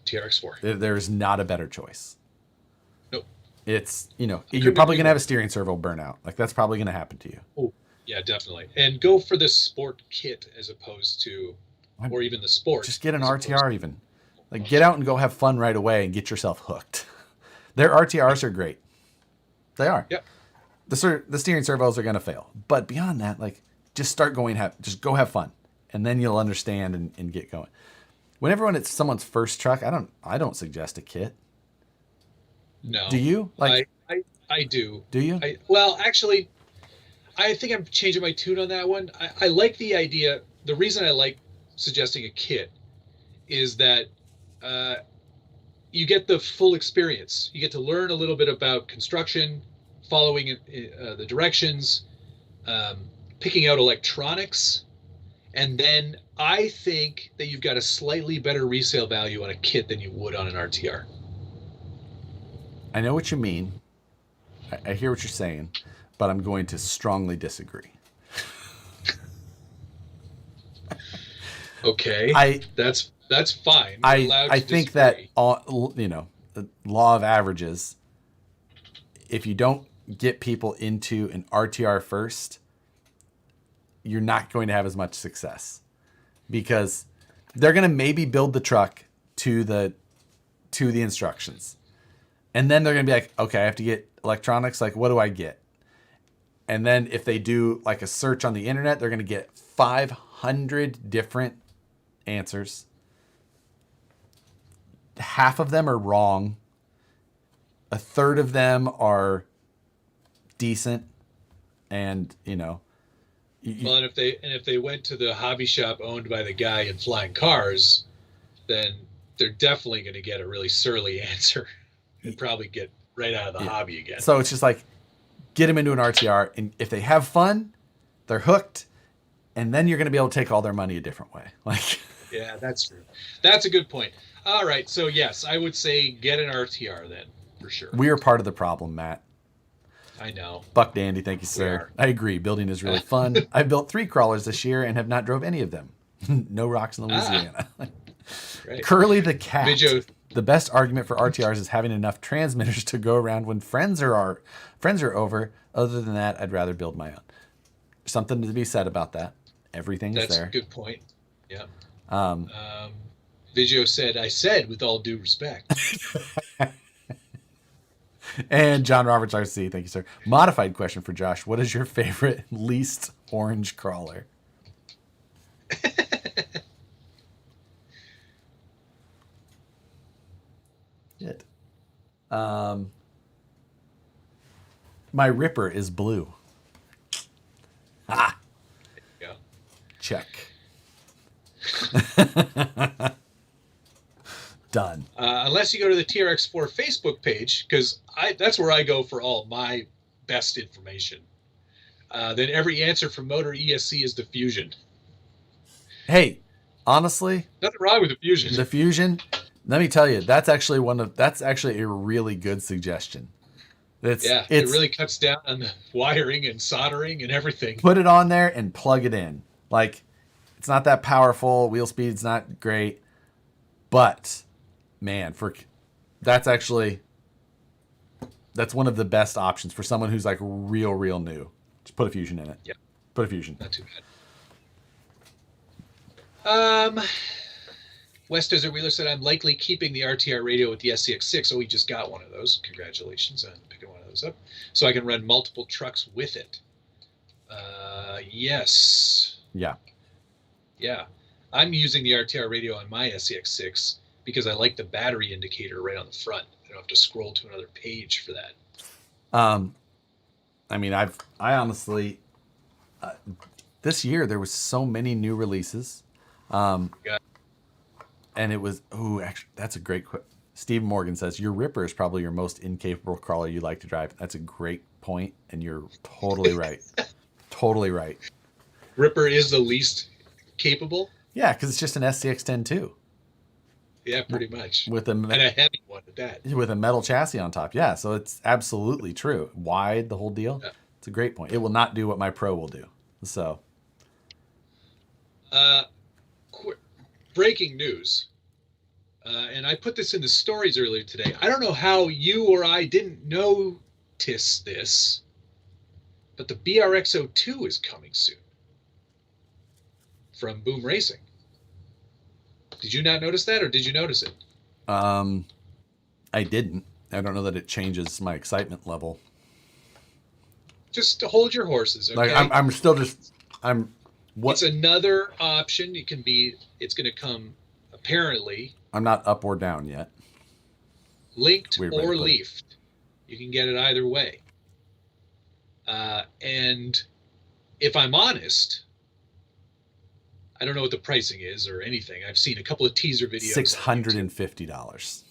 TRX4. there's not a better choice. Nope. It's, you're probably going to have a steering servo burnout. Like that's probably going to happen to you. Oh, yeah, definitely. And go for the sport kit as opposed to, or even the sport. Just get an RTR even. Like get out and go have fun right away and get yourself hooked. Their RTRs are great. They are. Yep. The steering servos are going to fail. But beyond that, like just start going, just go have fun. And then you'll understand and get going. Whenever it's someone's first truck, I don't suggest a kit. No. Do you? Like I do. Do you? Well, actually, I think I'm changing my tune on that one. I like the idea. The reason I like suggesting a kit is that you get the full experience. You get to learn a little bit about construction, following the directions, picking out electronics, and then I think that you've got a slightly better resale value on a kit than you would on an RTR. I know what you mean. I hear what you're saying, but I'm going to strongly disagree. Okay, that's fine. I think that the law of averages. If you don't get people into an RTR first, you're not going to have as much success because they're going to maybe build the truck to the instructions. And then they're going to be like, okay, I have to get electronics. Like, what do I get? And then if they do like a search on the internet, they're going to get 500 different answers. Half of them are wrong. A third of them are decent. And, well, and if they went to the hobby shop owned by the guy in flying cars, then they're definitely going to get a really surly answer. And probably get right out of the hobby again. So it's just like, get them into an RTR, and if they have fun, they're hooked, and then you're going to be able to take all their money a different way. Like, yeah, that's true. That's a good point. All right, so yes, I would say get an RTR then, for sure. We are part of the problem, Matt. I know. Buck Dandy, thank you, sir. I agree. Building is really fun. I built 3 crawlers this year and have not drove any of them. No rocks in Louisiana. Right. Curly the cat. Video. The best argument for RTRs is having enough transmitters to go around when friends are over. Other than that, I'd rather build my own. Something to be said about that. Everything is there. That's a good point. Yeah. Vigio said, I said with all due respect. And John Roberts RC, thank you, sir. Modified question for Josh. What is your favorite least orange crawler? It. My Ripper is blue. Ah. Yeah. Check. Done. Unless you go to the TRX4 Facebook page, because that's where I go for all my best information. Then every answer from Motor ESC is the Fusion. Hey, honestly, nothing wrong with the Fusion. The Fusion, let me tell you, that's actually a really good suggestion. It really cuts down on the wiring and soldering and everything. Put it on there and plug it in. Like, it's not that powerful. Wheel speed's not great, but man, that's one of the best options for someone who's like real new. Just put a Fusion in it. Yeah, put a Fusion. Not too bad. West Desert Wheeler said, I'm likely keeping the RTR radio with the SCX6. Oh, we just got one of those. Congratulations on picking one of those up. So I can run multiple trucks with it. Yes. Yeah. Yeah. I'm using the RTR radio on my SCX6 because I like the battery indicator right on the front. I don't have to scroll to another page for that. I mean, I honestly, this year there was so many new releases. Yeah. And it was, actually, that's a great question. Steve Morgan says, your Ripper is probably your most incapable crawler you like to drive. That's a great point, and you're totally right. Totally right. Ripper is the least capable. Yeah, because it's just an SCX-10 too. Yeah, pretty much. With And a heavy one at that. with a metal chassis on top. Yeah, so it's absolutely true. Wide, the whole deal. Yeah. It's a great point. It will not do what my Pro will do. So, Uh, breaking news. And I put this in the stories earlier today. I don't know how you or I didn't notice this, but the BRX-02 is coming soon from Boom Racing. Did you not notice that, or did you notice it? I didn't. I don't know that it changes my excitement level. Just to hold your horses, okay? Like I'm still just what? It's another option. It's going to come apparently. I'm not up or down yet. Linked or leafed. You can get it either way. And if I'm honest, I don't know what the pricing is or anything. I've seen a couple of teaser videos. $650.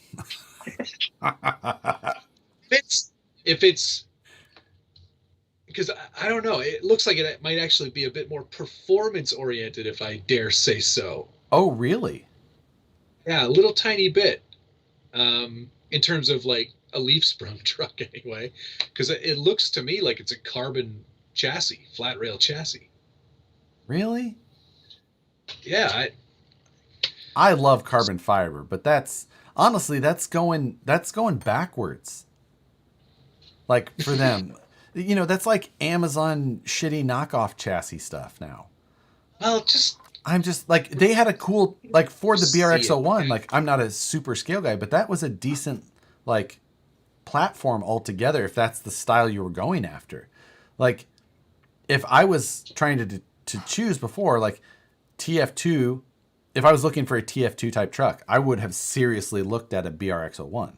If it's because I don't know, it looks like it might actually be a bit more performance oriented, if I dare say so. Oh, really? Yeah, a little tiny bit. In terms of like a leaf sprung truck, anyway, because it looks to me like it's a carbon chassis, flat rail chassis. Really? Yeah, I love carbon fiber, but that's honestly that's going backwards. Like for them, that's like Amazon shitty knockoff chassis stuff now. well, I'm just like, they had a cool, like for the BRX-01, like I'm not a super scale guy, but that was a decent like platform altogether if that's the style you were going after. Like if I was trying to choose before, like TF2, if I was looking for a TF2 type truck, I would have seriously looked at a BRX-01.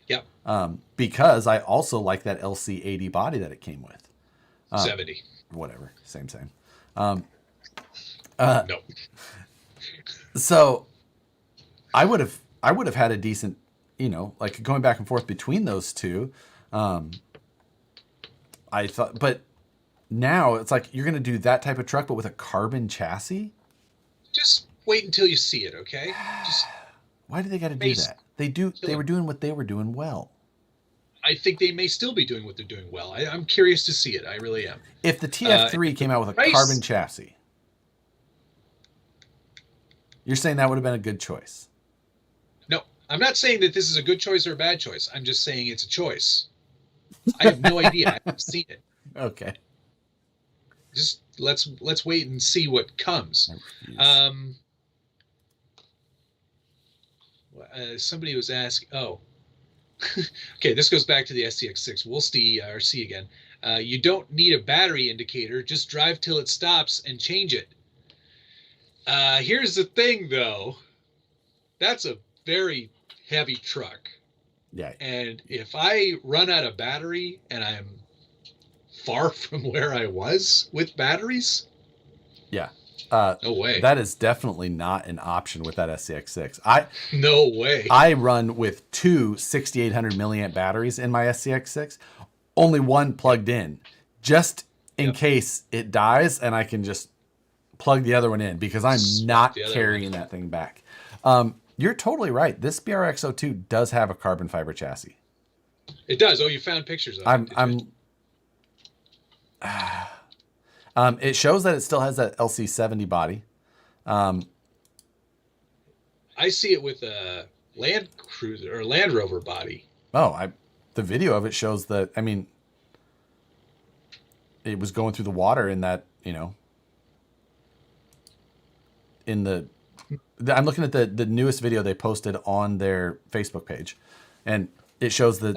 yep, Because I also like that LC80 body that it came with. 70. Whatever, same. No. So I would have had a decent, like going back and forth between those two. I thought, but now it's like you're going to do that type of truck, but with a carbon chassis. Just wait until you see it, okay? Why do they got to do that? They were doing what they were doing well. I think they may still be doing what they're doing well. I'm curious to see it. I really am. If the TF3 came out with a carbon chassis, you're saying that would have been a good choice? No, I'm not saying that this is a good choice or a bad choice. I'm just saying it's a choice. I have no idea. I haven't seen it. Okay. Just let's wait and see what comes. Somebody was asking. Oh, okay. This goes back to the SCX6. We'll see again. You don't need a battery indicator. Just drive till it stops and change it. Here's the thing, though. That's a very heavy truck. Yeah. And if I run out of battery and I'm far from where I was with batteries, yeah, no way. That is definitely not an option with that SCX6. No way. I run with two 6,800 milliamp batteries in my SCX6, only one plugged in, just in case it dies, and I can just plug the other one in because I'm not carrying that thing back. You're totally right. This BRX-02 does have a carbon fiber chassis. It does. Oh, you found pictures of it. It shows that it still has that LC70 body. I see it with a Land Cruiser or Land Rover body. Oh, the video of it shows that. I mean, it was going through the water in that. I'm looking at the newest video they posted on their Facebook page, and it shows the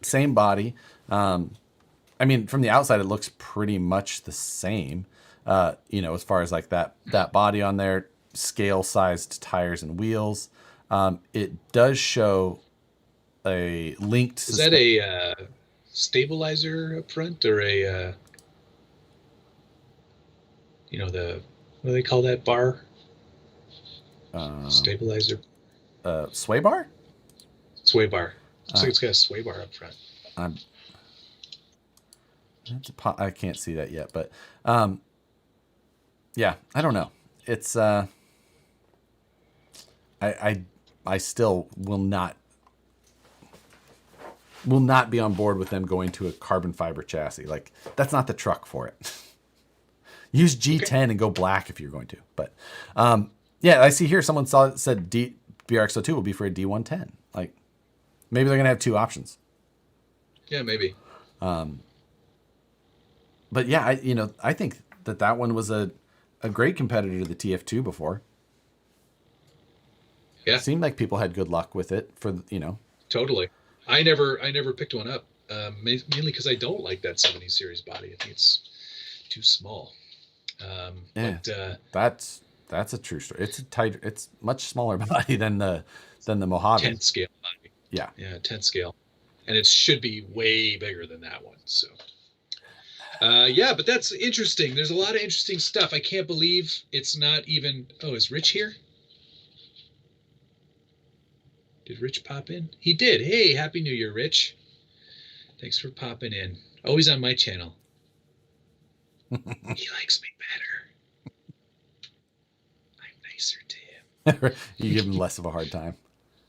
same body. I mean, from the outside, it looks pretty much the same. As far as like that body on there, scale sized tires and wheels. It does show a linked. Is that a stabilizer up front or a what do they call that bar? Stabilizer. Sway bar? Sway bar. Looks like it's got a sway bar up front. I can't see that yet, but yeah, I don't know. It's I still will not be on board with them going to a carbon fiber chassis. Like, that's not the truck for it. Use G10 and go black if you're going to. But yeah, I see here someone said BRX02 will be for a D110. Like, maybe they're gonna have two options. Yeah, maybe. But yeah, I think that one was a great competitor to the TF2 before. Yeah, it seemed like people had good luck with it for. Totally. I never picked one up, mainly because I don't like that 70 series body. I think it's too small. Yeah, but that's a true story. It's much smaller body than the Mojave 10 scale body. Yeah, 10 scale, and it should be way bigger than that one. So. Yeah, but that's interesting. There's a lot of interesting stuff. I can't believe it's not even. Oh, is Rich here? Did Rich pop in? He did. Hey, Happy New Year, Rich. Thanks for popping in. Always on my channel. He likes me better. I'm nicer to him. You give him less of a hard time.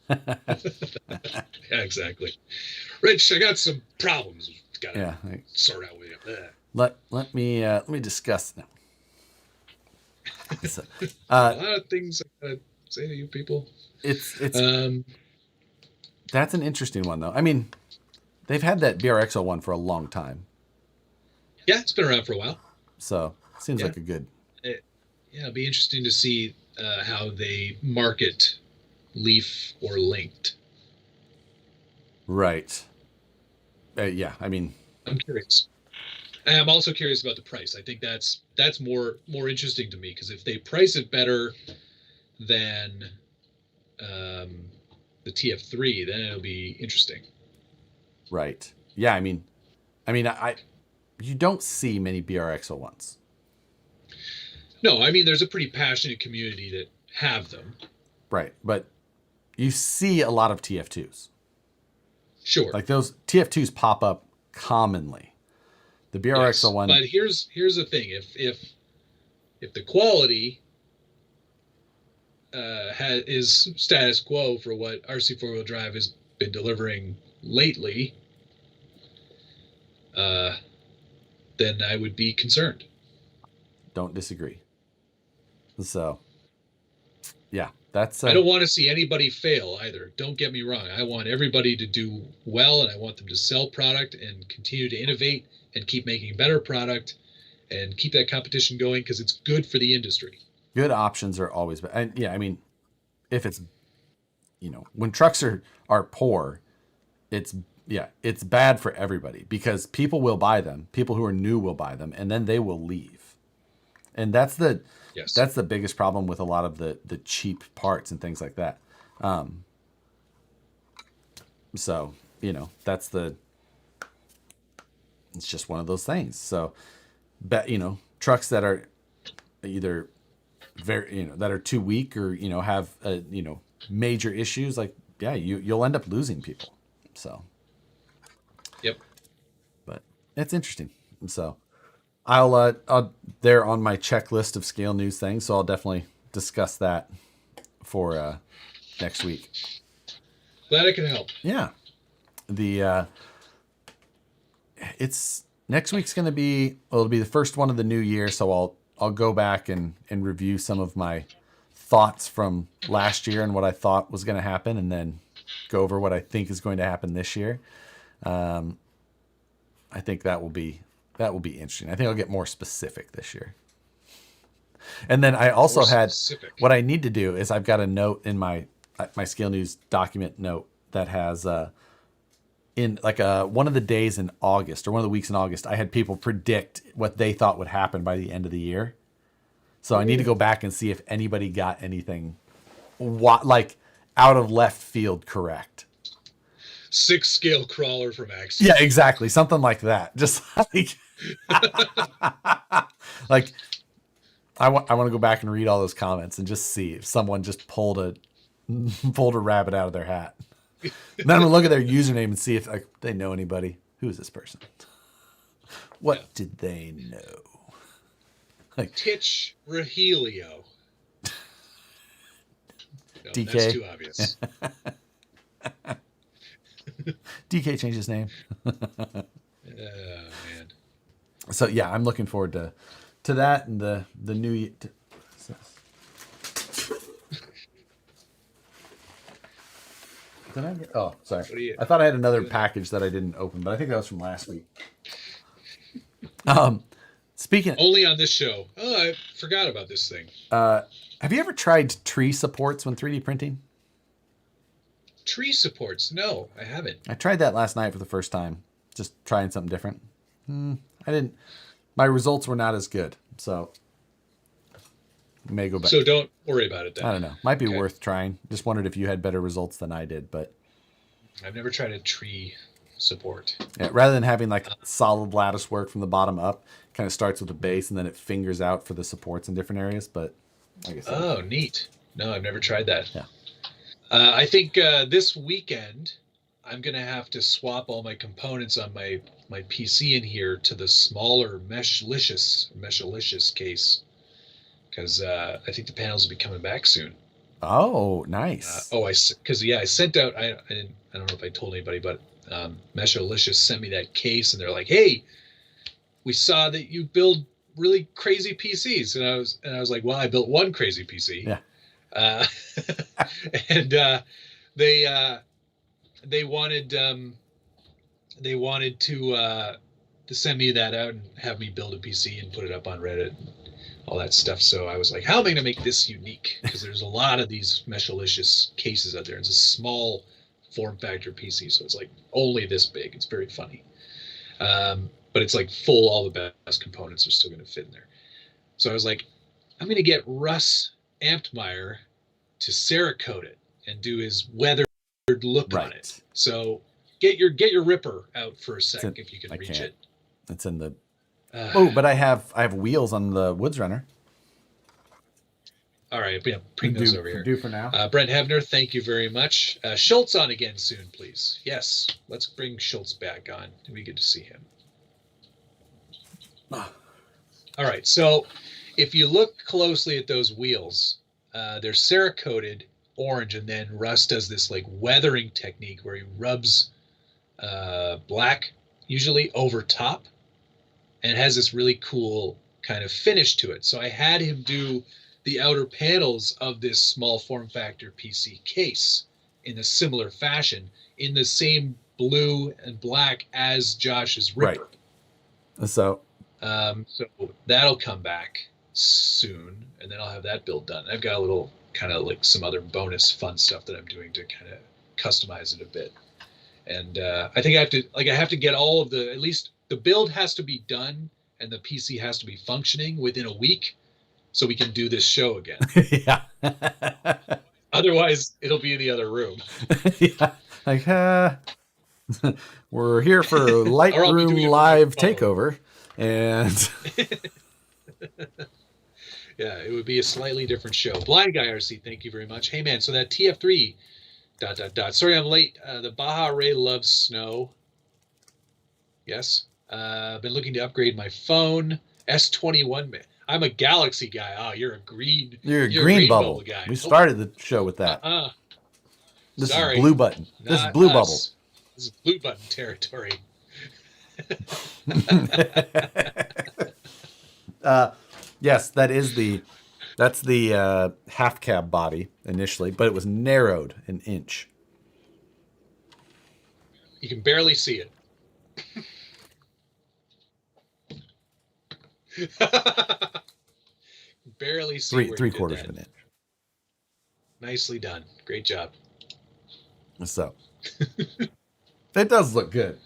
Yeah, exactly. Rich, I got some problems. Gotta sort out with you. Let me discuss now. So, a lot of things I gotta say to you people. It's that's an interesting one though. I mean, they've had that BRX01 for a long time. Yeah, it's been around for a while. So seems like a good. It'll be interesting to see how they market Leaf or Linked. Right. Yeah, I mean, I'm curious. And I'm also curious about the price. I think that's more interesting to me, because if they price it better than the TF3, then it'll be interesting. Right. Yeah, I mean, you don't see many BRX01s. No, I mean, there's a pretty passionate community that have them. Right, but you see a lot of TF2s. Sure. Like, those TF2s pop up commonly. The BRX01. Yes, but here's the thing: if the quality is status quo for what RC 4-wheel drive has been delivering lately, then I would be concerned. Don't disagree. So, yeah, that's. I don't want to see anybody fail either. Don't get me wrong. I want everybody to do well, and I want them to sell product and continue to innovate and keep making better product and keep that competition going, because it's good for the industry. Good options are always better. And yeah, I mean, if it's, when trucks are poor, it's bad for everybody, because people will buy them. People who are new will buy them, and then they will leave. And that's the biggest problem with a lot of the cheap parts and things like that. So, it's just one of those things. So, trucks that are either very, that are too weak or, have, major issues, like, yeah, you'll end up losing people. So. Yep. But it's interesting. So I'll they're on my checklist of scale news things. So I'll definitely discuss that for, next week. Glad I can help. Yeah. It's next week's going to be, it'll be the first one of the new year. So I'll go back and review some of my thoughts from last year and what I thought was going to happen, and then go over what I think is going to happen this year. I think that will be interesting. I think I'll get more specific this year. And then I also had, what I need to do is, I've got a note in my Scale News document note that has, in like one of the days in August, or one of the weeks in August, I had people predict what they thought would happen by the end of the year. So I need to go back and see if anybody got anything like out of left field correct. 6-scale crawler from Axe. Yeah, exactly. Something like that. Just like, like I want to go back and read all those comments and just see if someone just pulled a rabbit out of their hat. And then I'm gonna look at their username and see if they know anybody. Who is this person? What did they know? Like Titch Rahilio. No, DK. That's too obvious. DK changed his name. Man. So yeah, I'm looking forward to that and the new. Did I get? Oh, sorry. I thought I had another package that I didn't open, but I think that was from last week. Speaking only on this show. Oh, I forgot about this thing. Have you ever tried tree supports when 3D printing? Tree supports? No, I haven't. I tried that last night for the first time. Just trying something different. I didn't. My results were not as good, so may go back. So don't worry about it then. I don't know. Might be worth trying. Just wondered if you had better results than I did, but I've never tried a tree support. Yeah, rather than having like solid lattice work from the bottom up, kind of starts with the base and then it fingers out for the supports in different areas. But like I said, oh, neat. No, I've never tried that. Yeah. I think this weekend I'm gonna have to swap all my components on my PC in here to the smaller meshalicious case, because I think the panels will be coming back soon. Oh, nice. I sent out. I don't know if I told anybody, but Meshalicious sent me that case, and they're like, "Hey, we saw that you build really crazy PCs," and I was like, "Well, I built one crazy PC." Yeah. And they wanted to send me that out and have me build a PC and put it up on Reddit and all that stuff. So I was like, how am I going to make this unique? Because there's a lot of these Meshalicious cases out there. It's a small form factor PC, so it's like only this big. It's very funny. But it's like full, all the best components are still going to fit in there. So I was like, I'm going to get Russ Amptmeyer to Cerakote it and do his weathered look on it. So get your Ripper out for a sec if you can reach it. It's in the. But I have wheels on the Woods Runner. All right, yeah, bring those over here. Do for now. Brent Hebner, thank you very much. Schultz on again soon, please. Yes, let's bring Schultz back on. It'd be good to see him. All right, so if you look closely at those wheels, they're Cerakoted orange, and then Russ does this like weathering technique where he rubs black usually over top, and it has this really cool kind of finish to it. So I had him do the outer panels of this small form factor PC case in a similar fashion, in the same blue and black as Josh's Ripper. Right. So that'll come back soon, and then I'll have that build done. I've got a little kind of like some other bonus fun stuff that I'm doing to kind of customize it a bit. And I think I have to get all of at least the build has to be done and the PC has to be functioning within a week so we can do this show again. Yeah. Otherwise, it'll be in the other room. Yeah. Like, we're here for Lightroom Live Takeover. And yeah, it would be a slightly different show. Blind Guy RC, thank you very much. Hey, man, so that TF3... ... Sorry, I'm late. The Baja Ray loves snow. Yes. Been looking to upgrade my phone. S21, man. I'm a Galaxy guy. Oh, you're a green bubble guy. We started the show with that. This is blue button. This is blue bubble. This is blue button territory. Yes, that's the half cab body initially, but it was narrowed an inch. You can barely see it. Barely see three quarters of an inch. Nicely done. Great job. So that does look good.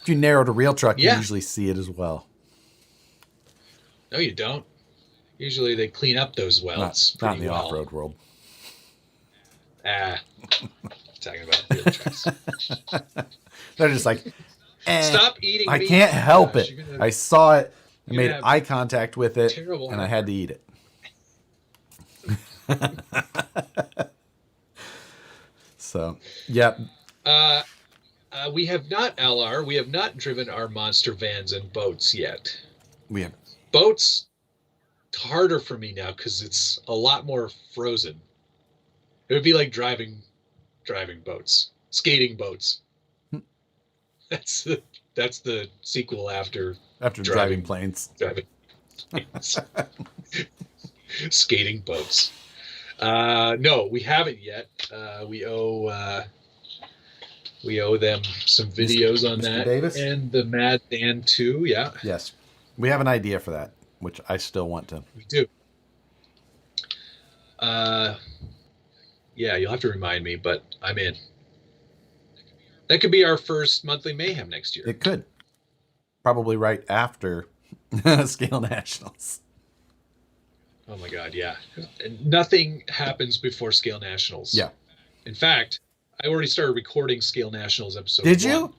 If you narrowed a real truck, you usually see it as well. No, you don't. Usually they clean up those welds. Not in the off-road world. talking about wheelie tracks. They're just like, Stop eating I meat. can't help Gosh, it. I saw it. I made have eye contact with it, terrible and I had to eat it. So, yep. We have not, LR, we have not driven our monster vans and boats yet. We have Boats, it's harder for me now because it's a lot more frozen. It would be like driving boats, skating boats. That's the sequel after driving planes. Driving planes. Skating boats. No, we haven't yet. We owe them some videos on Mr. that. Davis? And the Mad Dan 2, yeah. Yes. We have an idea for that, which I still want to. We do. Yeah, you'll have to remind me, but I'm in. That could be our first monthly mayhem next year. It could. Probably right after Scale Nationals. Oh my God, yeah. Nothing happens before Scale Nationals. Yeah. In fact, I already started recording Scale Nationals episode. Did you?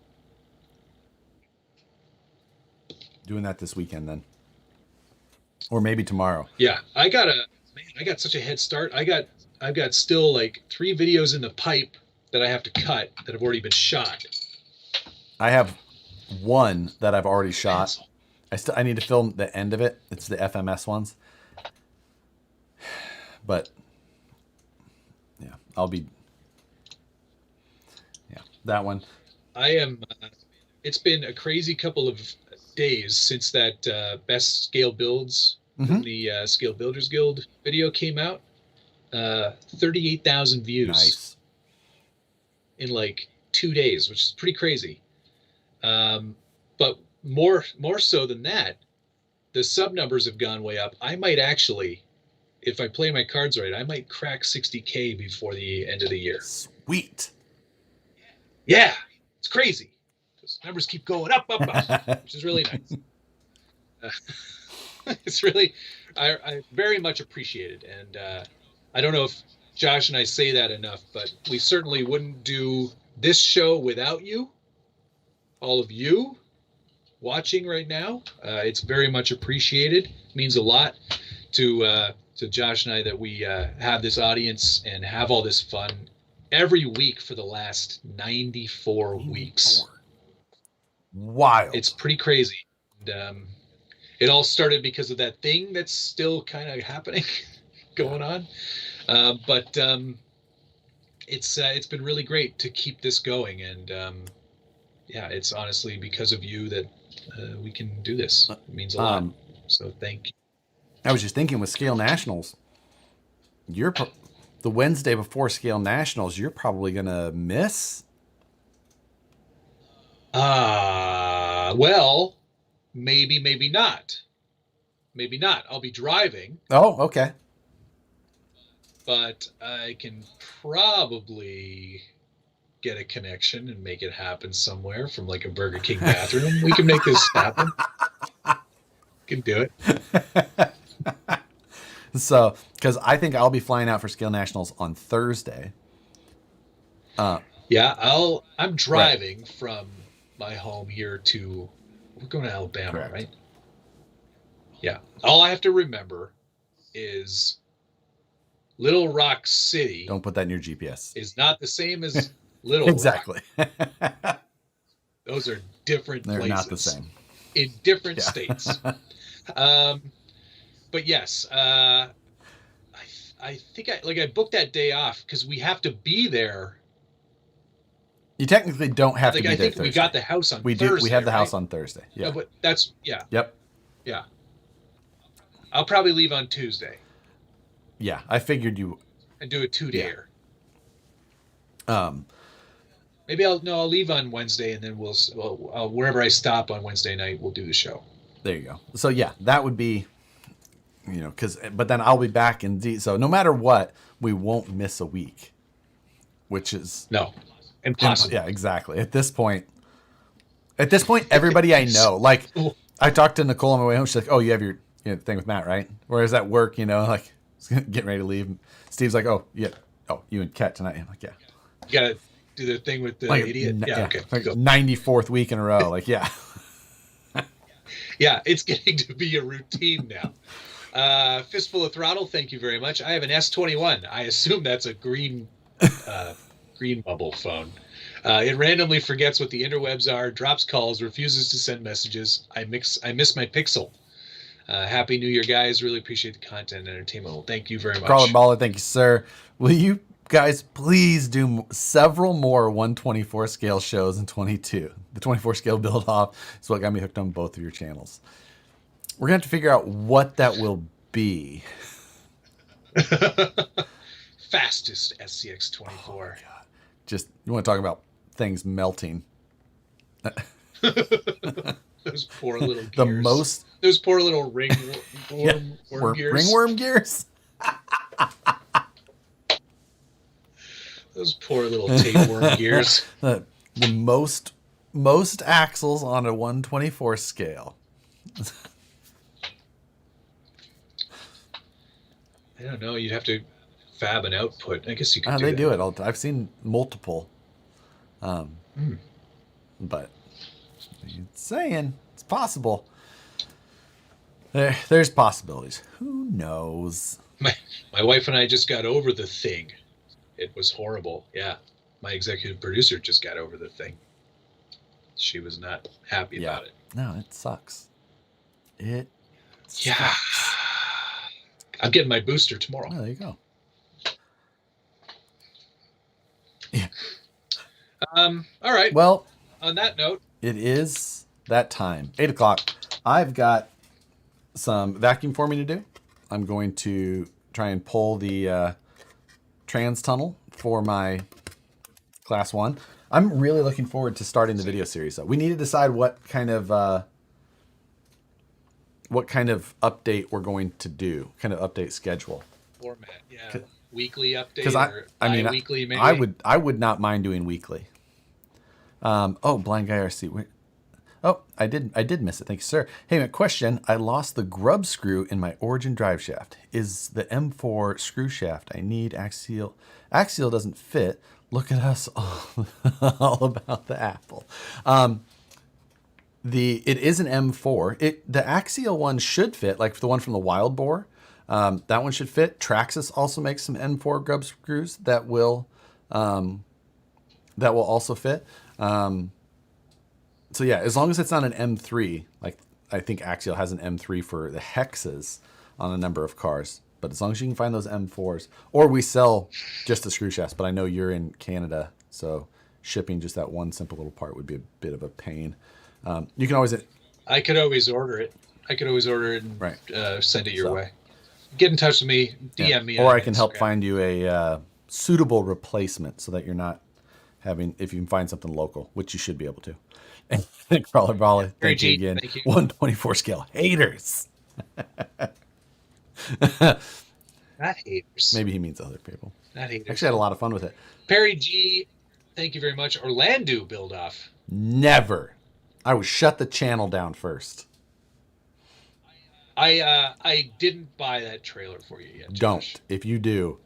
Doing that this weekend then. Or maybe tomorrow. Yeah. I got such a head start. I've got still like 3 videos in the pipe that I have to cut that have already been shot. I have one that I've already shot. I need to film the end of it. It's the FMS ones. But yeah, that one. I am it's been a crazy couple of days since that best scale builds from the Scale Builders Guild video came out. 38,000 views. Nice. In like 2 days, which is pretty crazy. But more so than that, the sub numbers have gone way up. I might actually, if I play my cards right, I might crack 60K before the end of the year. Sweet. Yeah, it's crazy. Those numbers keep going up, which is really nice. It's really, I very much appreciate it. And I don't know if Josh and I say that enough, but we certainly wouldn't do this show without you, all of you watching right now. It's very much appreciated. It means a lot to Josh and I that we have this audience and have all this fun every week for the last 94 weeks. Wild. It's pretty crazy. And, it all started because of that thing that's still kind of happening, going on. But it's been really great to keep this going, and yeah, it's honestly because of you that we can do this. It means a lot. So thank you. I was just thinking with Scale Nationals, the Wednesday before Scale Nationals, you're probably gonna miss. Well, maybe not. Maybe not. I'll be driving. Oh, okay. But I can probably get a connection and make it happen somewhere from like a Burger King bathroom. We can make this happen. Can do it. So, because I think I'll be flying out for Scale Nationals on Thursday. Yeah, I'm driving from my home here to, we're going to Alabama, correct, right? Yeah. All I have to remember is Little Rock City. Don't put that in your GPS. Is not the same as Little exactly. Rock. Those are different places. They're not the same. In different states. But yes, I think I booked that day off because we have to be there. You technically don't have to be there. I think Thursday. we got the house on Thursday. We have the house on Thursday. Yeah. No, but that's, yeah. Yep. Yeah. I'll probably leave on Tuesday. Yeah, I figured you. And do a 2-dayer. Yeah. Maybe I'll leave on Wednesday and then we'll wherever I stop on Wednesday night, we'll do the show. There you go. So yeah, that would be, but then I'll be back so no matter what, we won't miss a week, which is impossible. Yeah, exactly. At this point, everybody I know, like I talked to Nicole on my way home. She's like, "Oh, you have your thing with Matt, right?" Whereas at work, like getting ready to leave. Steve's like, "Oh, yeah. Oh, you and Kat tonight." I'm like, "Yeah." You do their thing with the Like, idiot. Yeah, okay. like Go. 94th week in a row. Like, yeah. Yeah, it's getting to be a routine now. Fistful of Throttle, thank you very much. I have an S21. I assume that's a green bubble phone. It randomly forgets what the interwebs are, drops calls, refuses to send messages. I miss my Pixel. Happy New Year, guys. Really appreciate the content and entertainment. Well, thank you very much. Crawler Baller, thank you, sir. Will you guys please do several more 124 scale shows in 22? The 24 scale build off is what got me hooked on both of your channels. We're going to have to figure out what that will be. Fastest SCX24. Oh, God. Just, you want to talk about things melting. Those poor little gears. Most... Those poor little ringworm gears. Ringworm gears? Those poor little tapeworm gears. The most axles on a 124 scale. I don't know. You'd have to fab an output. I guess you could. They do it all the time. I've seen multiple. But it's saying it's possible. There's possibilities. Who knows? My wife and I just got over the thing. It was horrible. Yeah. My executive producer just got over the thing. She was not happy about it. No, it sucks. It sucks. Yeah. I'm getting my booster tomorrow. Oh, there you go. Yeah. All right. Well, on that note, it is that time. 8 o'clock. I've got some vacuum forming to do. I'm going to try and pull the trans tunnel for my class 1. I'm really looking forward to starting the video series, though. We need to decide what kind of update we're going to do, kind of update schedule. Format, yeah. Weekly update. Because I mean, weekly maybe. I would not mind doing weekly. Blind Guy RC. I did miss it. Thank you, sir. Hey, my question. I lost the grub screw in my origin drive shaft. Is the M4 screw shaft I need axial? Axial doesn't fit. Look at us all about the apple. It is an M4. The axial one should fit, like the one from the Wild Boar. That one should fit. Traxxas also makes some M4 grub screws that will also fit. So yeah, as long as it's not an M3, like I think Axial has an M3 for the hexes on a number of cars. But as long as you can find those M4s, or we sell just the screw shafts. But I know you're in Canada, so shipping just that one simple little part would be a bit of a pain. You can always. I could always order it. And send it your way. Get in touch with me. DM me. Or I can help find you a suitable replacement so that you're not having, if you can find something local, which you should be able to. And Crawler Baller, thank you again. Thank you. 124 scale haters. Not haters. Maybe he means other people. Not haters. Actually, I had a lot of fun with it. Perry G, thank you very much. Orlando build off. Never. I would shut the channel down first. I didn't buy that trailer for you yet, Josh. Don't. If you do,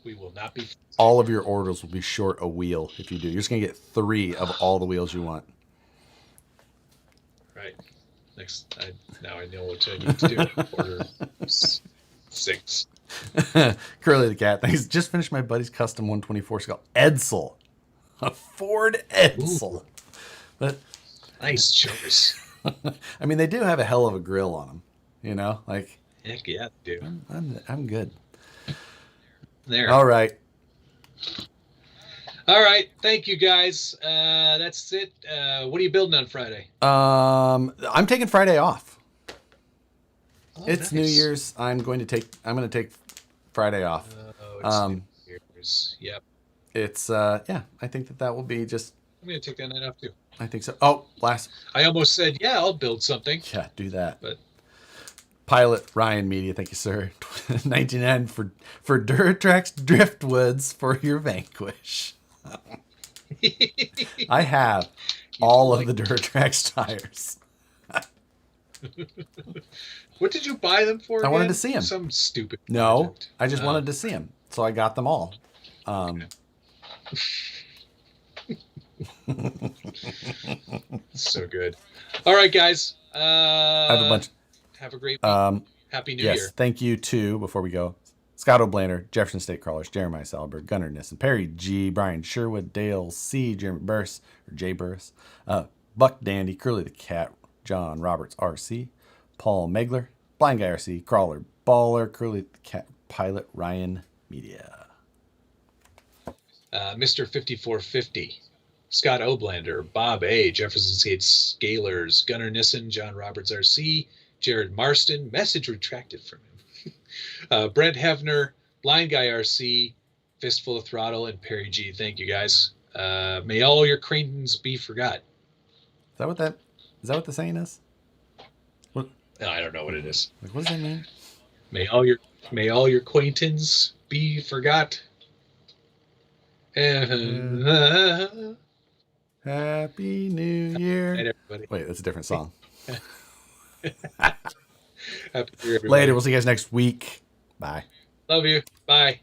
we will not be. All of your orders will be short a wheel if you do. You're just gonna get 3 of all the wheels you want. Right. Now I know what I need to do. Order 6. Curly the cat. Thanks. Just finished my buddy's custom 124 scale Edsel. A Ford Edsel. But nice choice. I mean, they do have a hell of a grill on them. You know, like. Heck yeah, they do. I'm good. There. All right. Thank you guys. That's it. What are you building on Friday? I'm taking Friday off. It's nice. New Year's. I'm going to take Friday off. It's New Year's. Yep. It's I think that will be just. I'm gonna take that night off too. I think so. Oh, I almost said, yeah, I'll build something. Yeah, do that. But Pilot Ryan Media, thank you, sir. 99 for Duratrax Driftwoods for your Vanquish. I have all of the Duratrax tires. What did you buy them for? I wanted to see them. Some stupid. No, project. I just wanted to see them, so I got them all. So good. All right, guys. I have a bunch. Have a great week. Happy New Yes, Year. thank you too. Before we go, Scott O'Blander, Jefferson State Crawlers, Jeremiah Salberg, Gunnar Nissen, Perry G, Brian Sherwood, Dale C, Jeremy Burris or Jay Burris, Buck Dandy, Curly the Cat, John Roberts RC, Paul Megler, Blind Guy RC, Crawler Baller, Curly the Cat, Pilot Ryan Media, Mr. 5450, Scott Oblander, Bob A, Jefferson State Scalers, Gunnar Nissen, John Roberts RC, Jared Marston, message retracted from him, Brent Hefner, Blind Guy RC, Fistful of Throttle, and Perry G. Thank you, guys. May all your acquaintance be forgot. Is that what the saying is? What? No, I don't know what it is. Like, what does that mean? May all your acquaintance be forgot. Happy New Year. Night, everybody. Wait, that's a different song. Happy New Year, everybody. Later. We'll see you guys next week. Bye. Love you. Bye.